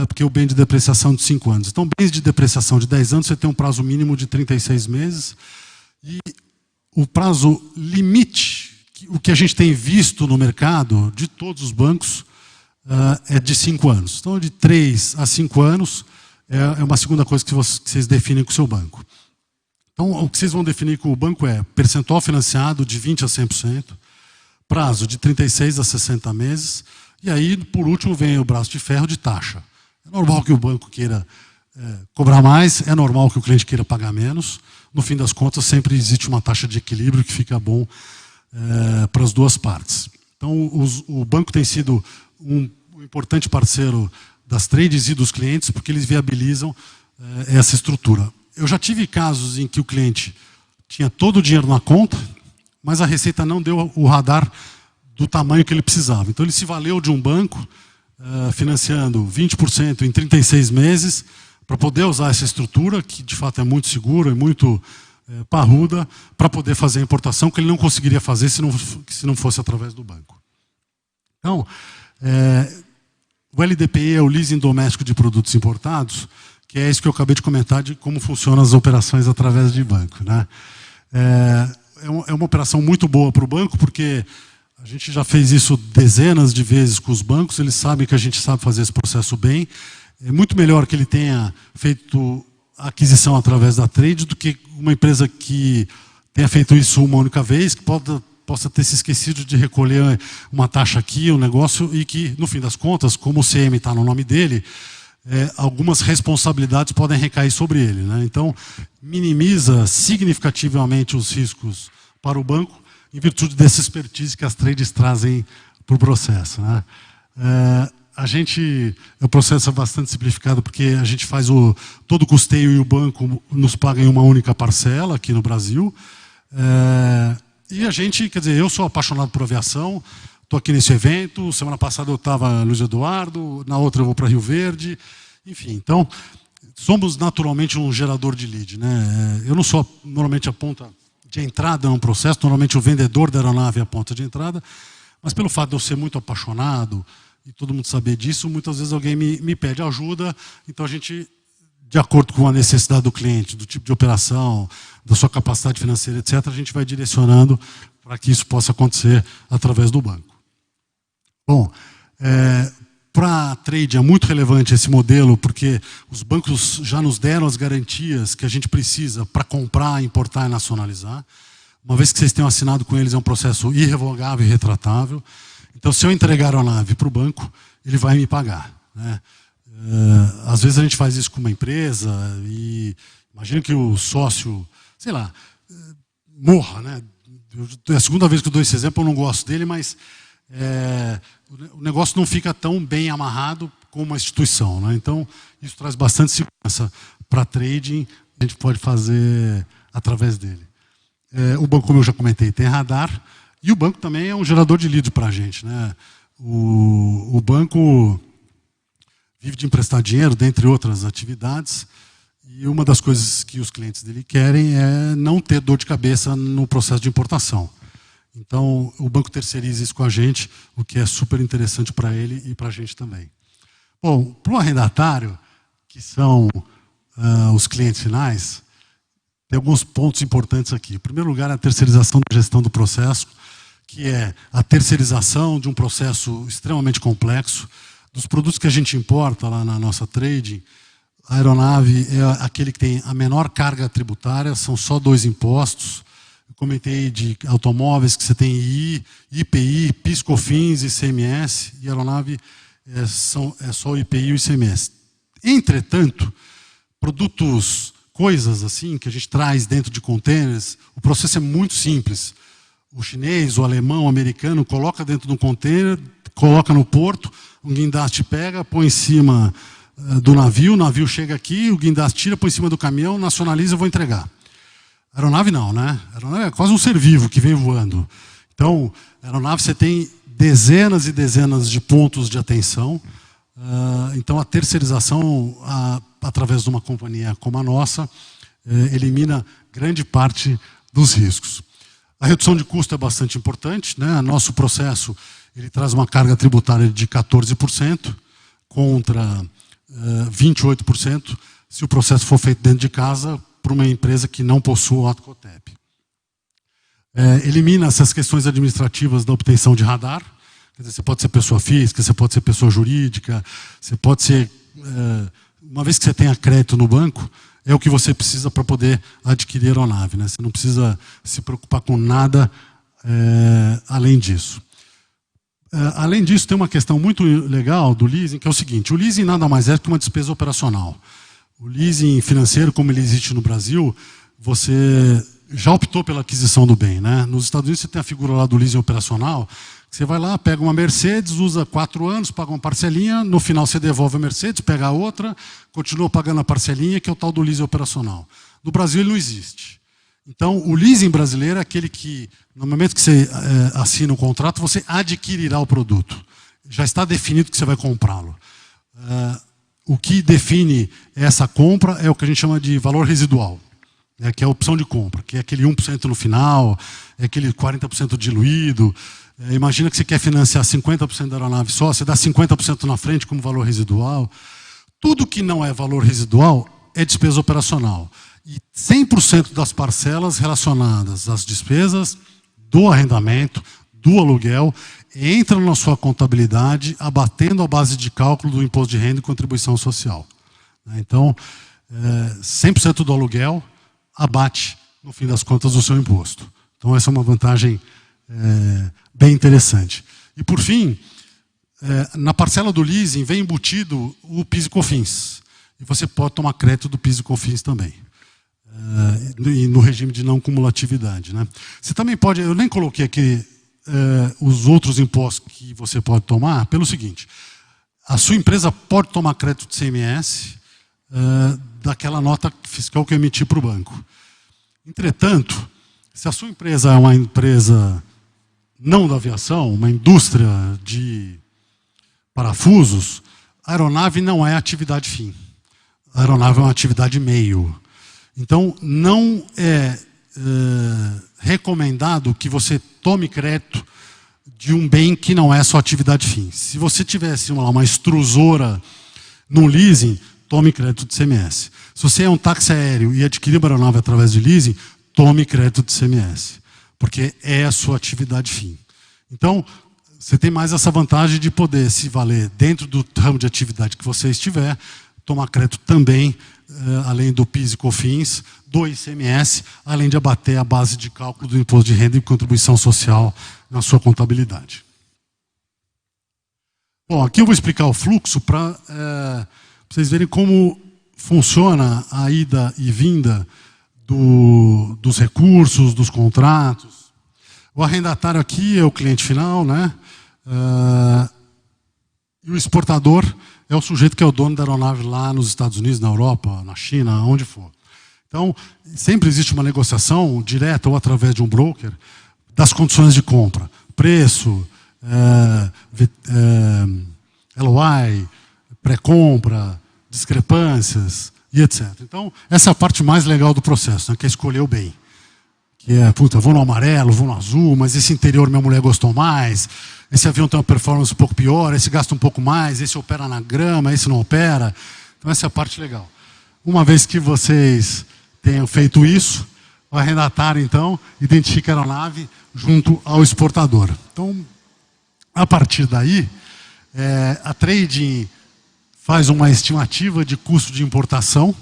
porque é o bem de depreciação de 5 anos. Então, bens de depreciação de 10 anos, você tem um prazo mínimo de 36 meses. E o prazo limite, o que a gente tem visto no mercado, de todos os bancos, é de 5 anos. Então, de 3 a 5 anos, é uma segunda coisa que vocês definem com o seu banco. Então, o que vocês vão definir com o banco é percentual financiado de 20% a 100%, prazo de 36 a 60 meses, e aí, por último, vem o braço de ferro de taxa. É normal que o banco queira cobrar mais, é normal que o cliente queira pagar menos. No fim das contas, sempre existe uma taxa de equilíbrio que fica bom para as duas partes. Então, o banco tem sido um importante parceiro das trades e dos clientes, porque eles viabilizam essa estrutura. Eu já tive casos em que o cliente tinha todo o dinheiro na conta, mas a Receita não deu o radar do tamanho que ele precisava. Então ele se valeu de um banco financiando 20% em 36 meses para poder usar essa estrutura, que de fato é muito segura, é muito parruda, para poder fazer a importação, que ele não conseguiria fazer se não fosse através do banco. Então, o LDPI é o Leasing Doméstico de Produtos Importados, que é isso que eu acabei de comentar de como funcionam as operações através de banco, né? É uma operação muito boa para o banco, porque a gente já fez isso dezenas de vezes com os bancos, eles sabem que a gente sabe fazer esse processo bem. É muito melhor que ele tenha feito a aquisição através da trade do que uma empresa que tenha feito isso uma única vez, que possa ter se esquecido de recolher uma taxa aqui, um negócio, e que, no fim das contas, como o CM está no nome dele, algumas responsabilidades podem recair sobre ele, né? Então, minimiza significativamente os riscos para o banco, em virtude dessa expertise que as trades trazem para o processo, né? O processo é bastante simplificado, porque a gente faz todo o custeio e o banco nos paga em uma única parcela aqui no Brasil. E a gente, quer dizer, eu sou apaixonado por aviação, estou aqui nesse evento, semana passada eu estava Luiz Eduardo, na outra eu vou para Rio Verde, enfim. Então, somos naturalmente um gerador de lead, né? Eu não sou normalmente a ponta de entrada num processo, normalmente o vendedor da aeronave é a ponta de entrada, mas pelo fato de eu ser muito apaixonado, e todo mundo saber disso, muitas vezes alguém me pede ajuda, então a gente, de acordo com a necessidade do cliente, do tipo de operação, da sua capacidade financeira, etc., a gente vai direcionando para que isso possa acontecer através do banco. Bom, para a trade é muito relevante esse modelo, porque os bancos já nos deram as garantias que a gente precisa para comprar, importar e nacionalizar. Uma vez que vocês tenham assinado com eles, é um processo irrevogável e retratável. Então, se eu entregar a nave para o banco, ele vai me pagar, né? Às vezes a gente faz isso com uma empresa e imagina que o sócio, sei lá, morra, né? É a segunda vez que eu dou esse exemplo, eu não gosto dele, mas o negócio não fica tão bem amarrado como uma instituição, né? Então, isso traz bastante segurança para trading, a gente pode fazer através dele. O banco, como eu já comentei, tem radar, e o banco também é um gerador de lead para a gente, né? O banco vive de emprestar dinheiro, dentre outras atividades, e uma das coisas que os clientes dele querem é não ter dor de cabeça no processo de importação. Então, o banco terceiriza isso com a gente, o que é super interessante para ele e para a gente também. Bom, para o arrendatário, que são os clientes finais, tem alguns pontos importantes aqui. Em primeiro lugar, a terceirização da gestão do processo, que é a terceirização de um processo extremamente complexo. Dos produtos que a gente importa lá na nossa trading, a aeronave é aquele que tem a menor carga tributária, são só 2 impostos. Eu comentei de automóveis que você tem II, IPI, PIS, COFINS e ICMS, e a aeronave é só o IPI e o ICMS. Entretanto, produtos, coisas assim, que a gente traz dentro de contêineres, o processo é muito simples. O chinês, o alemão, o americano, coloca dentro de um contêiner, coloca no porto, um guindaste pega, põe em cima do navio, o navio chega aqui, o guindaste tira, põe em cima do caminhão, nacionaliza, eu vou entregar. A aeronave não, né? A aeronave é quase um ser vivo que vem voando. Então, a aeronave você tem dezenas e dezenas de pontos de atenção. Então, a terceirização, através de uma companhia como a nossa, elimina grande parte dos riscos. A redução de custo é bastante importante, né? Nosso processo ele traz uma carga tributária de 14% contra 28% se o processo for feito dentro de casa por uma empresa que não possua o ATCOTEP. Elimina essas questões administrativas da obtenção de radar. Quer dizer, você pode ser pessoa física, você pode ser pessoa jurídica, você pode ser... uma vez que você tenha crédito no banco, é o que você precisa para poder adquirir a aeronave, né? Você não precisa se preocupar com nada além disso. Além disso, tem uma questão muito legal do leasing, que é o seguinte: o leasing nada mais é que uma despesa operacional. O leasing financeiro, como ele existe no Brasil, você já optou pela aquisição do bem, né? Nos Estados Unidos você tem a figura lá do leasing operacional, que você vai lá, pega uma Mercedes, usa 4 anos, paga uma parcelinha, no final você devolve a Mercedes, pega a outra, continua pagando a parcelinha, que é o tal do leasing operacional. No Brasil ele não existe. Então, o leasing brasileiro é aquele que, no momento que você assina o contrato, você adquirirá o produto. Já está definido que você vai comprá-lo. O que define essa compra é o que a gente chama de valor residual, né, que é a opção de compra, que é aquele 1% no final, é aquele 40% diluído. Imagina que você quer financiar 50% da aeronave só, você dá 50% na frente como valor residual. Tudo que não é valor residual é despesa operacional. E 100% das parcelas relacionadas às despesas do arrendamento, do aluguel, entram na sua contabilidade, abatendo a base de cálculo do imposto de renda e contribuição social. Então, 100% do aluguel abate, no fim das contas, o seu imposto. Então, essa é uma vantagem bem interessante. E, por fim, na parcela do leasing vem embutido o PIS e COFINS. E você pode tomar crédito do PIS e COFINS também. E no regime de não cumulatividade, né? Você também pode, eu nem coloquei aqui os outros impostos que você pode tomar, pelo seguinte: a sua empresa pode tomar crédito de CMS daquela nota fiscal que eu emiti para o banco. Entretanto, se a sua empresa é uma empresa não da aviação, uma indústria de parafusos, a aeronave não é atividade fim. A aeronave é uma atividade meio. Então, não é recomendado que você tome crédito de um bem que não é sua atividade fim. Se você tivesse uma extrusora no leasing, tome crédito de CMS. Se você é um táxi aéreo e adquirir uma aeronave através de leasing, tome crédito de CMS, porque é a sua atividade fim. Então, você tem mais essa vantagem de poder se valer dentro do ramo de atividade que você estiver, tomar crédito também, além do PIS e COFINS, do ICMS, além de abater a base de cálculo do imposto de renda e contribuição social na sua contabilidade. Bom, aqui eu vou explicar o fluxo para vocês verem como funciona a ida e vinda dos recursos, dos contratos. O arrendatário aqui é o cliente final, né? E o exportador é o sujeito que é o dono da aeronave lá nos Estados Unidos, na Europa, na China, onde for. Então, sempre existe uma negociação direta ou através de um broker das condições de compra. Preço, LOI, pré-compra, discrepâncias e etc. Então, essa é a parte mais legal do processo, né, que é escolher o bem. Que é, puta, vou no amarelo, vou no azul, mas esse interior minha mulher gostou mais, esse avião tem uma performance um pouco pior, esse gasta um pouco mais, esse opera na grama, esse não opera. Então, essa é a parte legal. Uma vez que vocês tenham feito isso, o arrendatário, então, identifica a aeronave junto ao exportador. Então, a partir daí, a trading faz uma estimativa de custo de importação.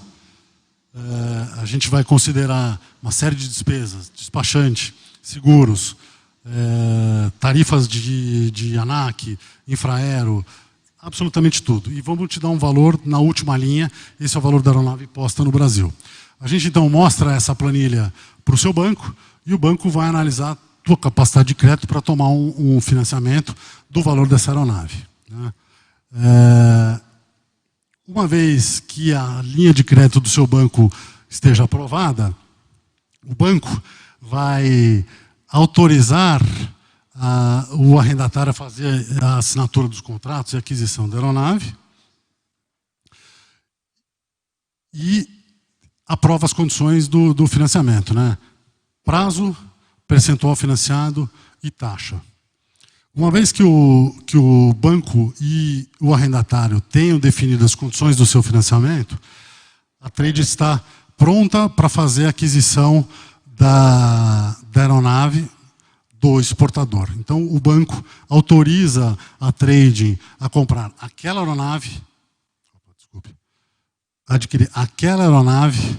A gente vai considerar uma série de despesas, despachante, seguros, tarifas de ANAC, infraero, absolutamente tudo. E vamos te dar um valor na última linha, esse é o valor da aeronave posta no Brasil. A gente então mostra essa planilha para o seu banco e o banco vai analisar a tua capacidade de crédito para tomar um financiamento do valor dessa aeronave, né? Uma vez que a linha de crédito do seu banco esteja aprovada, o banco vai autorizar o arrendatário a fazer a assinatura dos contratos e a aquisição da aeronave e aprova as condições do financiamento, né? Prazo, percentual financiado e taxa. Uma vez que o banco e o arrendatário tenham definido as condições do seu financiamento, a trade está pronta para fazer a aquisição da aeronave do exportador. Então, o banco autoriza a trade a comprar aquela aeronave, adquirir aquela aeronave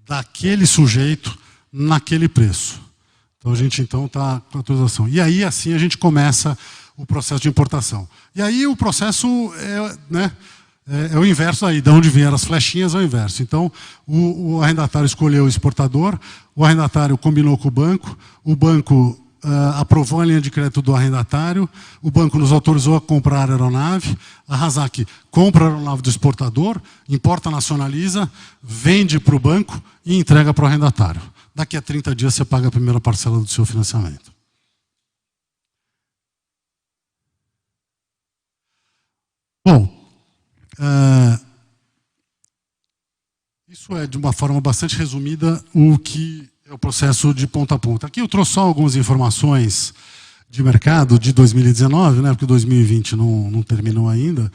daquele sujeito naquele preço. Então, a gente está com autorização. E aí, assim, a gente começa o processo de importação. E aí, o processo é o inverso aí, de onde vieram as flechinhas é o inverso. Então, o arrendatário escolheu o exportador, o arrendatário combinou com o banco aprovou a linha de crédito do arrendatário, o banco nos autorizou a comprar a aeronave, a Razak compra a aeronave do exportador, importa, nacionaliza, vende para o banco e entrega para o arrendatário. Daqui a 30 dias você paga a primeira parcela do seu financiamento. Bom, isso é, de uma forma bastante resumida, o que é o processo de ponta a ponta. Aqui eu trouxe só algumas informações de mercado de 2019, né, porque 2020 não terminou ainda,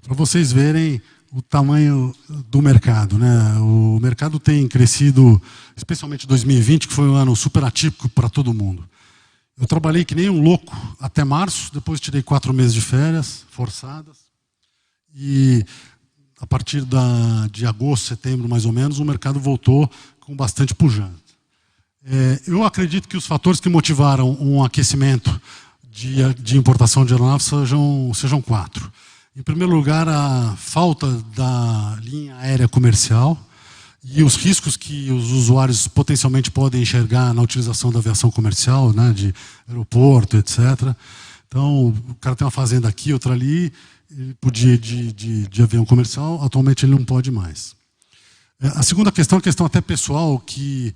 para vocês verem o tamanho do mercado, né? O mercado tem crescido, especialmente 2020, que foi um ano super atípico para todo mundo. Eu trabalhei que nem um louco até março, depois tirei 4 meses de férias forçadas. E a partir de agosto, setembro, mais ou menos, o mercado voltou com bastante pujança. Eu acredito que os fatores que motivaram um aquecimento de importação de aeronaves sejam 4. Em primeiro lugar, a falta da linha aérea comercial e os riscos que os usuários potencialmente podem enxergar na utilização da aviação comercial, né, de aeroporto, etc. Então, o cara tem uma fazenda aqui, outra ali, ele podia ir de avião comercial, atualmente ele não pode mais. A segunda questão é a questão até pessoal, que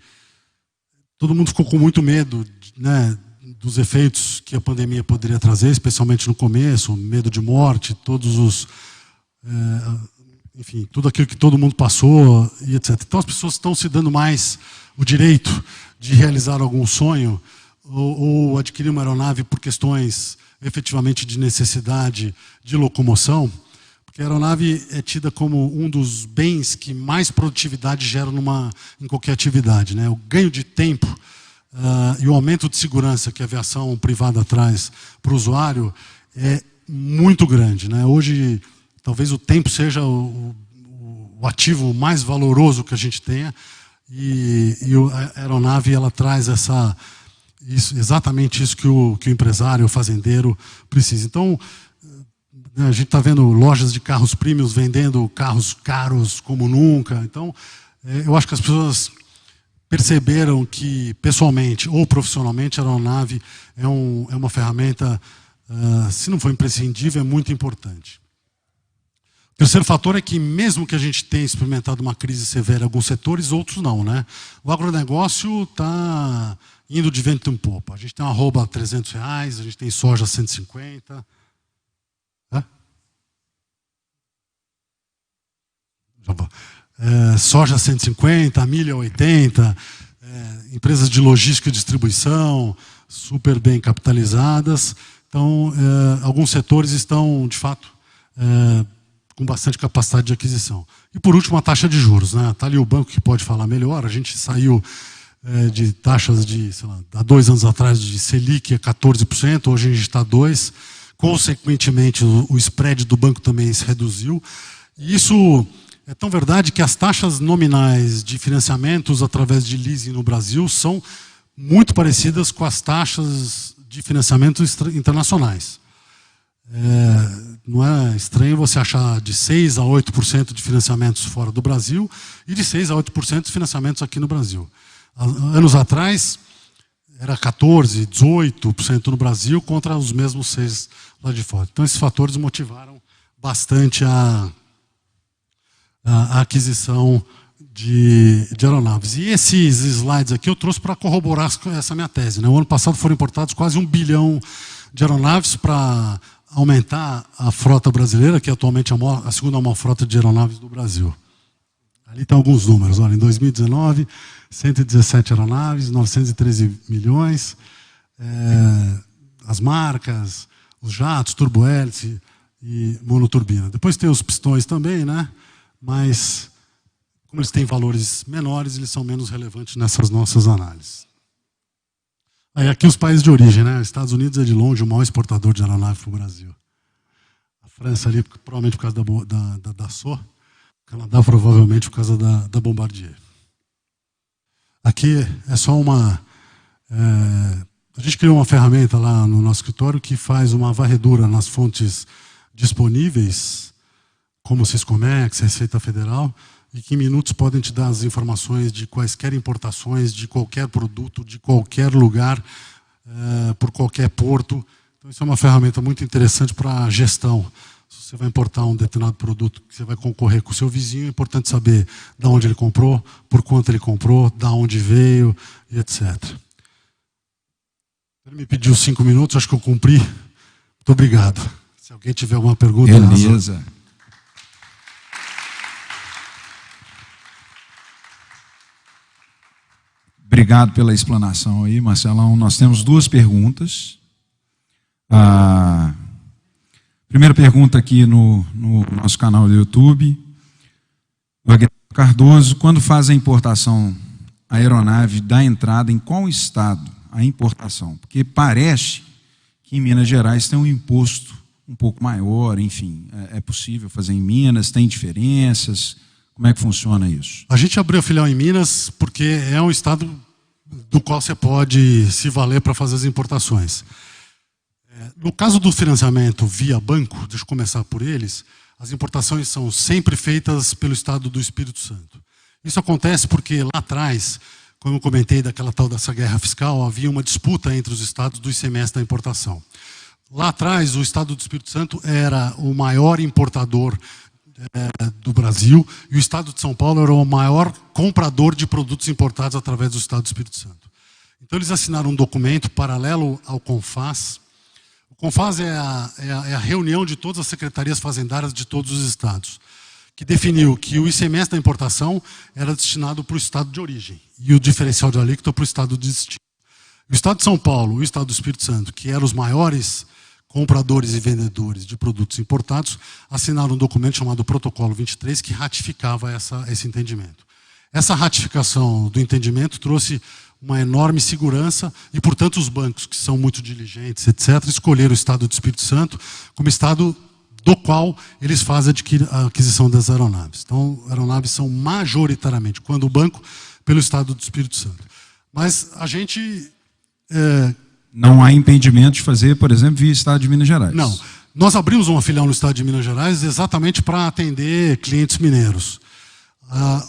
todo mundo ficou com muito medo, né, dos efeitos que a pandemia poderia trazer, especialmente no começo, medo de morte, enfim, tudo aquilo que todo mundo passou, e etc. Então as pessoas estão se dando mais o direito de realizar algum sonho ou adquirir uma aeronave por questões efetivamente de necessidade de locomoção, porque a aeronave é tida como um dos bens que mais produtividade gera em qualquer atividade, né? O ganho de tempo e o aumento de segurança que a aviação privada traz para o usuário é muito grande, né? Hoje, talvez o tempo seja o ativo mais valoroso que a gente tenha e a aeronave ela traz exatamente isso que o empresário, o fazendeiro precisa. Então, a gente está vendo lojas de carros premiums vendendo carros caros como nunca. Então, eu acho que as pessoas perceberam que, pessoalmente ou profissionalmente, a aeronave é uma ferramenta, se não for imprescindível, é muito importante. O terceiro fator é que, mesmo que a gente tenha experimentado uma crise severa em alguns setores, outros não, né? O agronegócio está indo de vento em popa. A gente tem uma arroba a R$300, a gente tem soja a 150. Soja 150, milho 80, empresas de logística e distribuição super bem capitalizadas. Então, alguns setores estão, de fato, com bastante capacidade de aquisição. E, por último, a taxa de juros, né? Está ali o banco que pode falar melhor. A gente saiu de taxas de, sei lá, há 2 anos atrás, de Selic a 14%, hoje a gente está a 2%. Consequentemente, o spread do banco também se reduziu. E isso é tão verdade que as taxas nominais de financiamentos através de leasing no Brasil são muito parecidas com as taxas de financiamentos internacionais. Não é estranho você achar de 6% a 8% de financiamentos fora do Brasil e de 6% a 8% de financiamentos aqui no Brasil. Anos atrás, era 14%, 18% no Brasil contra os mesmos 6% lá de fora. Então, esses fatores motivaram bastante a aquisição de aeronaves. E esses slides aqui eu trouxe para corroborar essa minha tese, né? O ano passado foram importados quase 1 bilhão de aeronaves para aumentar a frota brasileira, que é atualmente a segunda maior frota de aeronaves do Brasil. Ali estão alguns números. Olha, em 2019, 117 aeronaves, 913 milhões, as marcas, os jatos, turbohélice e monoturbina. Depois tem os pistões também, né? Mas, como eles têm valores menores, eles são menos relevantes nessas nossas análises. Aí aqui os países de origem, né? Os Estados Unidos é de longe o maior exportador de aeronave para o Brasil. A França ali, provavelmente por causa da Dassault. O Canadá, provavelmente, por causa da Bombardier. Aqui é só uma... a gente criou uma ferramenta lá no nosso escritório que faz uma varredura nas fontes disponíveis, como o Siscomex, Receita Federal, e que em minutos podem te dar as informações de quaisquer importações, de qualquer produto, de qualquer lugar, por qualquer porto. Então, isso é uma ferramenta muito interessante para a gestão. Se você vai importar um determinado produto que você vai concorrer com o seu vizinho, é importante saber de onde ele comprou, por quanto ele comprou, de onde veio, e etc. Ele me pediu 5 minutos, acho que eu cumpri. Muito obrigado. Se alguém tiver alguma pergunta... Beleza. Obrigado pela explanação aí, Marcelão. Nós temos 2 perguntas. A primeira pergunta aqui no nosso canal do YouTube. Wagner Cardoso, quando faz a importação, a aeronave dá entrada em qual estado a importação? Porque parece que em Minas Gerais tem um imposto um pouco maior, enfim. É possível fazer em Minas? Tem diferenças? Como é que funciona isso? A gente abriu a filial em Minas porque é um estado do qual você pode se valer para fazer as importações. No caso do financiamento via banco, deixa eu começar por eles, as importações são sempre feitas pelo estado do Espírito Santo. Isso acontece porque lá atrás, como eu comentei dessa guerra fiscal, havia uma disputa entre os estados do ICMS da importação. Lá atrás, o estado do Espírito Santo era o maior importador do Brasil, e o estado de São Paulo era o maior comprador de produtos importados através do estado do Espírito Santo. Então eles assinaram um documento paralelo ao CONFAS. O CONFAS é a reunião de todas as secretarias fazendárias de todos os estados, que definiu que o ICMS da importação era destinado para o estado de origem e o diferencial de alíquota para o estado de destino. O estado de São Paulo e o estado do Espírito Santo, que eram os maiores compradores e vendedores de produtos importados, assinaram um documento chamado Protocolo 23, que ratificava esse entendimento. Essa ratificação do entendimento trouxe uma enorme segurança e, portanto, os bancos, que são muito diligentes, etc., escolheram o estado do Espírito Santo como estado do qual eles fazem a aquisição das aeronaves. Então, aeronaves são majoritariamente, quando o banco, pelo estado do Espírito Santo. Mas a gente... Não há impedimento de fazer, por exemplo, via estado de Minas Gerais? Não. Nós abrimos uma filial no estado de Minas Gerais exatamente para atender clientes mineiros.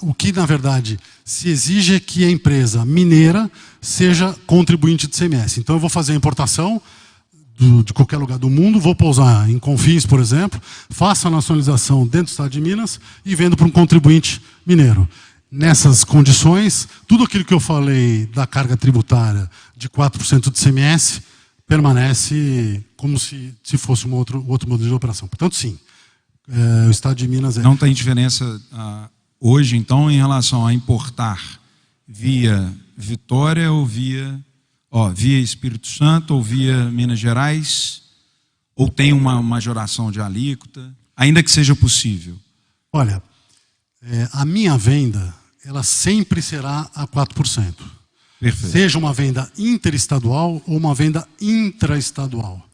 O que, na verdade, se exige é que a empresa mineira seja contribuinte de ICMS. Então, eu vou fazer a importação de qualquer lugar do mundo, vou pousar em Confins, por exemplo, faço a nacionalização dentro do Estado de Minas e vendo para um contribuinte mineiro. Nessas condições, tudo aquilo que eu falei da carga tributária de 4% de ICMS permanece como se fosse outro modelo de operação. Portanto, sim, o Estado de Minas... Não tem diferença hoje, então, em relação a importar via Vitória ou via Espírito Santo ou via Minas Gerais? Ou tem uma majoração de alíquota, ainda que seja possível? Olha, a minha venda, ela sempre será a 4%. Perfeito. Seja uma venda interestadual ou uma venda intraestadual,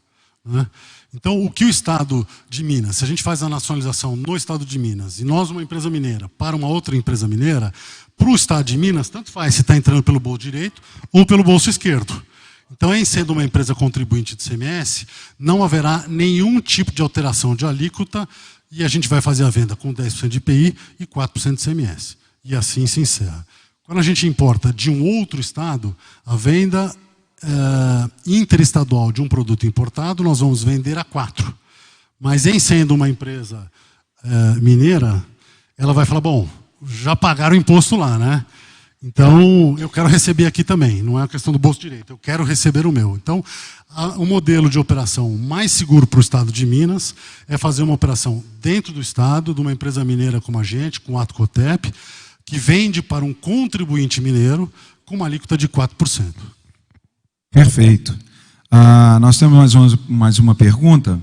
né? Então, o que o Estado de Minas, se a gente faz a nacionalização no Estado de Minas, e nós, uma empresa mineira, para uma outra empresa mineira, para o Estado de Minas, tanto faz se está entrando pelo bolso direito ou pelo bolso esquerdo. Então, em sendo uma empresa contribuinte de ICMS, não haverá nenhum tipo de alteração de alíquota e a gente vai fazer a venda com 10% de IPI e 4% de ICMS. E assim se encerra. Quando a gente importa de um outro estado, a venda interestadual de um produto importado, nós vamos vender a 4%. Mas em sendo uma empresa mineira, ela vai falar, bom, já pagaram o imposto lá, né? Então, eu quero receber aqui também. Não é uma questão do bolso direito, eu quero receber o meu. Então, o modelo de operação mais seguro para o Estado de Minas é fazer uma operação dentro do Estado, de uma empresa mineira como a gente, com ato COTEP, que vende para um contribuinte mineiro com uma alíquota de 4%. Perfeito. Nós temos mais uma pergunta.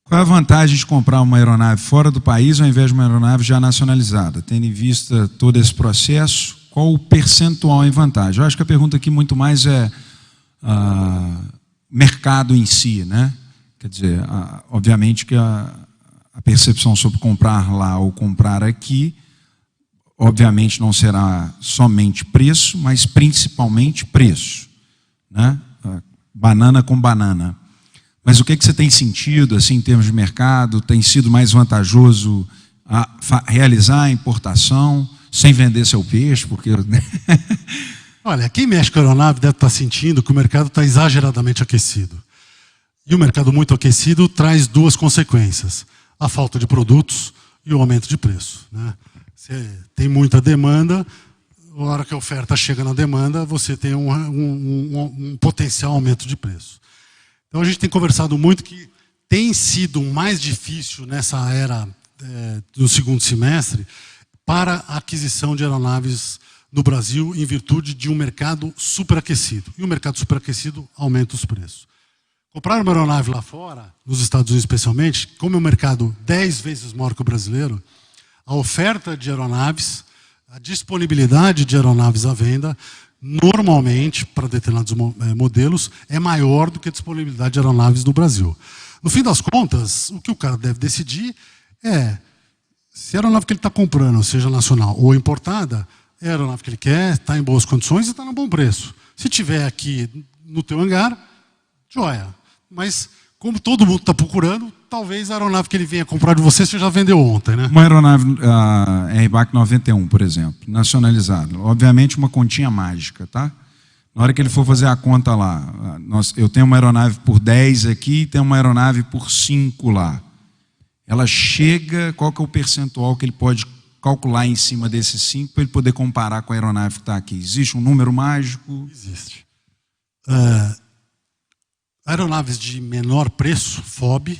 Qual é a vantagem de comprar uma aeronave fora do país ao invés de uma aeronave já nacionalizada? Tendo em vista todo esse processo, qual o percentual em vantagem? Eu acho que a pergunta aqui muito mais é mercado em si, né? Quer dizer, obviamente que a percepção sobre comprar lá ou comprar aqui, obviamente não será somente preço, mas principalmente preço, né? Banana com banana. Mas o que você tem sentido, assim, em termos de mercado? Tem sido mais vantajoso realizar a importação sem vender seu peixe? Porque... Olha, quem mexe com a aeronave deve estar sentindo que o mercado está exageradamente aquecido. E o mercado muito aquecido traz duas consequências. A falta de produtos e o aumento de preço, né? Você tem muita demanda, na hora que a oferta chega na demanda, você tem um potencial aumento de preço. Então a gente tem conversado muito que tem sido mais difícil nessa era do segundo semestre para a aquisição de aeronaves no Brasil em virtude de um mercado superaquecido. E o mercado superaquecido aumenta os preços. Comprar uma aeronave lá fora, nos Estados Unidos especialmente, como é um mercado 10 vezes maior que o brasileiro, a oferta de aeronaves, a disponibilidade de aeronaves à venda, normalmente, para determinados modelos, é maior do que a disponibilidade de aeronaves no Brasil. No fim das contas, o que o cara deve decidir é se a aeronave que ele está comprando, seja nacional ou importada, é a aeronave que ele quer, está em boas condições e está no bom preço. Se tiver aqui no teu hangar, joia. Mas, como todo mundo está procurando, talvez a aeronave que ele venha comprar de você já vendeu ontem, né? Uma aeronave RBAC 91, por exemplo, nacionalizada. Obviamente uma continha mágica, tá? Na hora que ele for fazer a conta lá, eu tenho uma aeronave por 10 aqui e tenho uma aeronave por 5 lá. Ela chega, qual que é o percentual que ele pode calcular em cima desses 5 para ele poder comparar com a aeronave que está aqui? Existe um número mágico? Existe. Aeronaves de menor preço, FOB,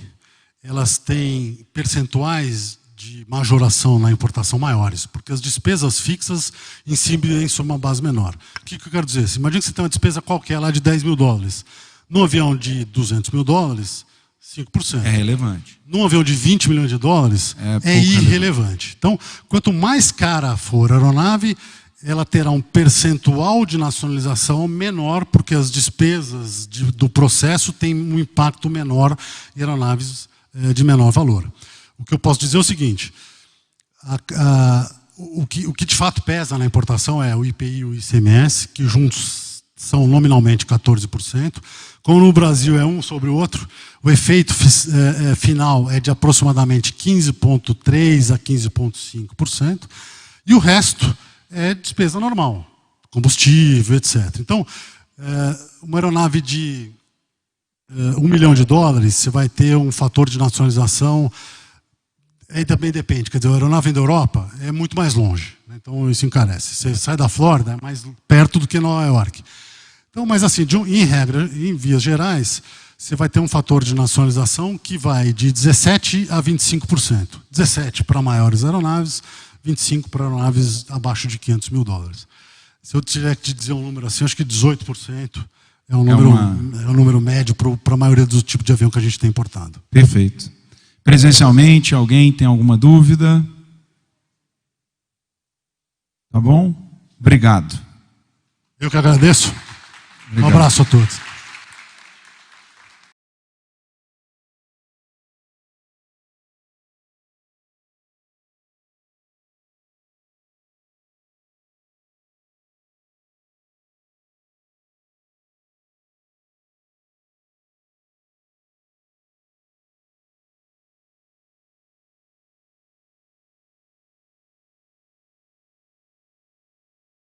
elas têm percentuais de majoração na importação maiores, porque as despesas fixas incidem sobre uma base menor. O que eu quero dizer? Imagina que você tem uma despesa qualquer lá de $10 mil. Num avião de $200 mil, 5%. É relevante. Num avião de $20 milhões, é irrelevante. Então, quanto mais cara for a aeronave, ela terá um percentual de nacionalização menor, porque as despesas do processo têm um impacto menor em aeronaves de menor valor. O que eu posso dizer é o seguinte, o que de fato pesa na importação é o IPI e o ICMS, que juntos são nominalmente 14%. Como no Brasil é um sobre o outro, o efeito final é de aproximadamente 15,3% a 15,5%, e o resto é despesa normal, combustível, etc. Então, uma aeronave de $1 milhão, você vai ter um fator de nacionalização, aí também depende, quer dizer, a aeronave da Europa é muito mais longe, né? Então isso encarece. Você sai da Flórida, é mais perto do que Nova York. Então, mas assim, em regra, em vias gerais, você vai ter um fator de nacionalização que vai de 17% a 25%. 17% para maiores aeronaves, 25% para aeronaves abaixo de $500 mil. Se eu tiver que te dizer um número assim, acho que 18% é um número médio para a maioria dos tipos de avião que a gente tem importado. Perfeito. Presencialmente, alguém tem alguma dúvida? Tá bom? Obrigado. Eu que agradeço. Obrigado. Um abraço a todos.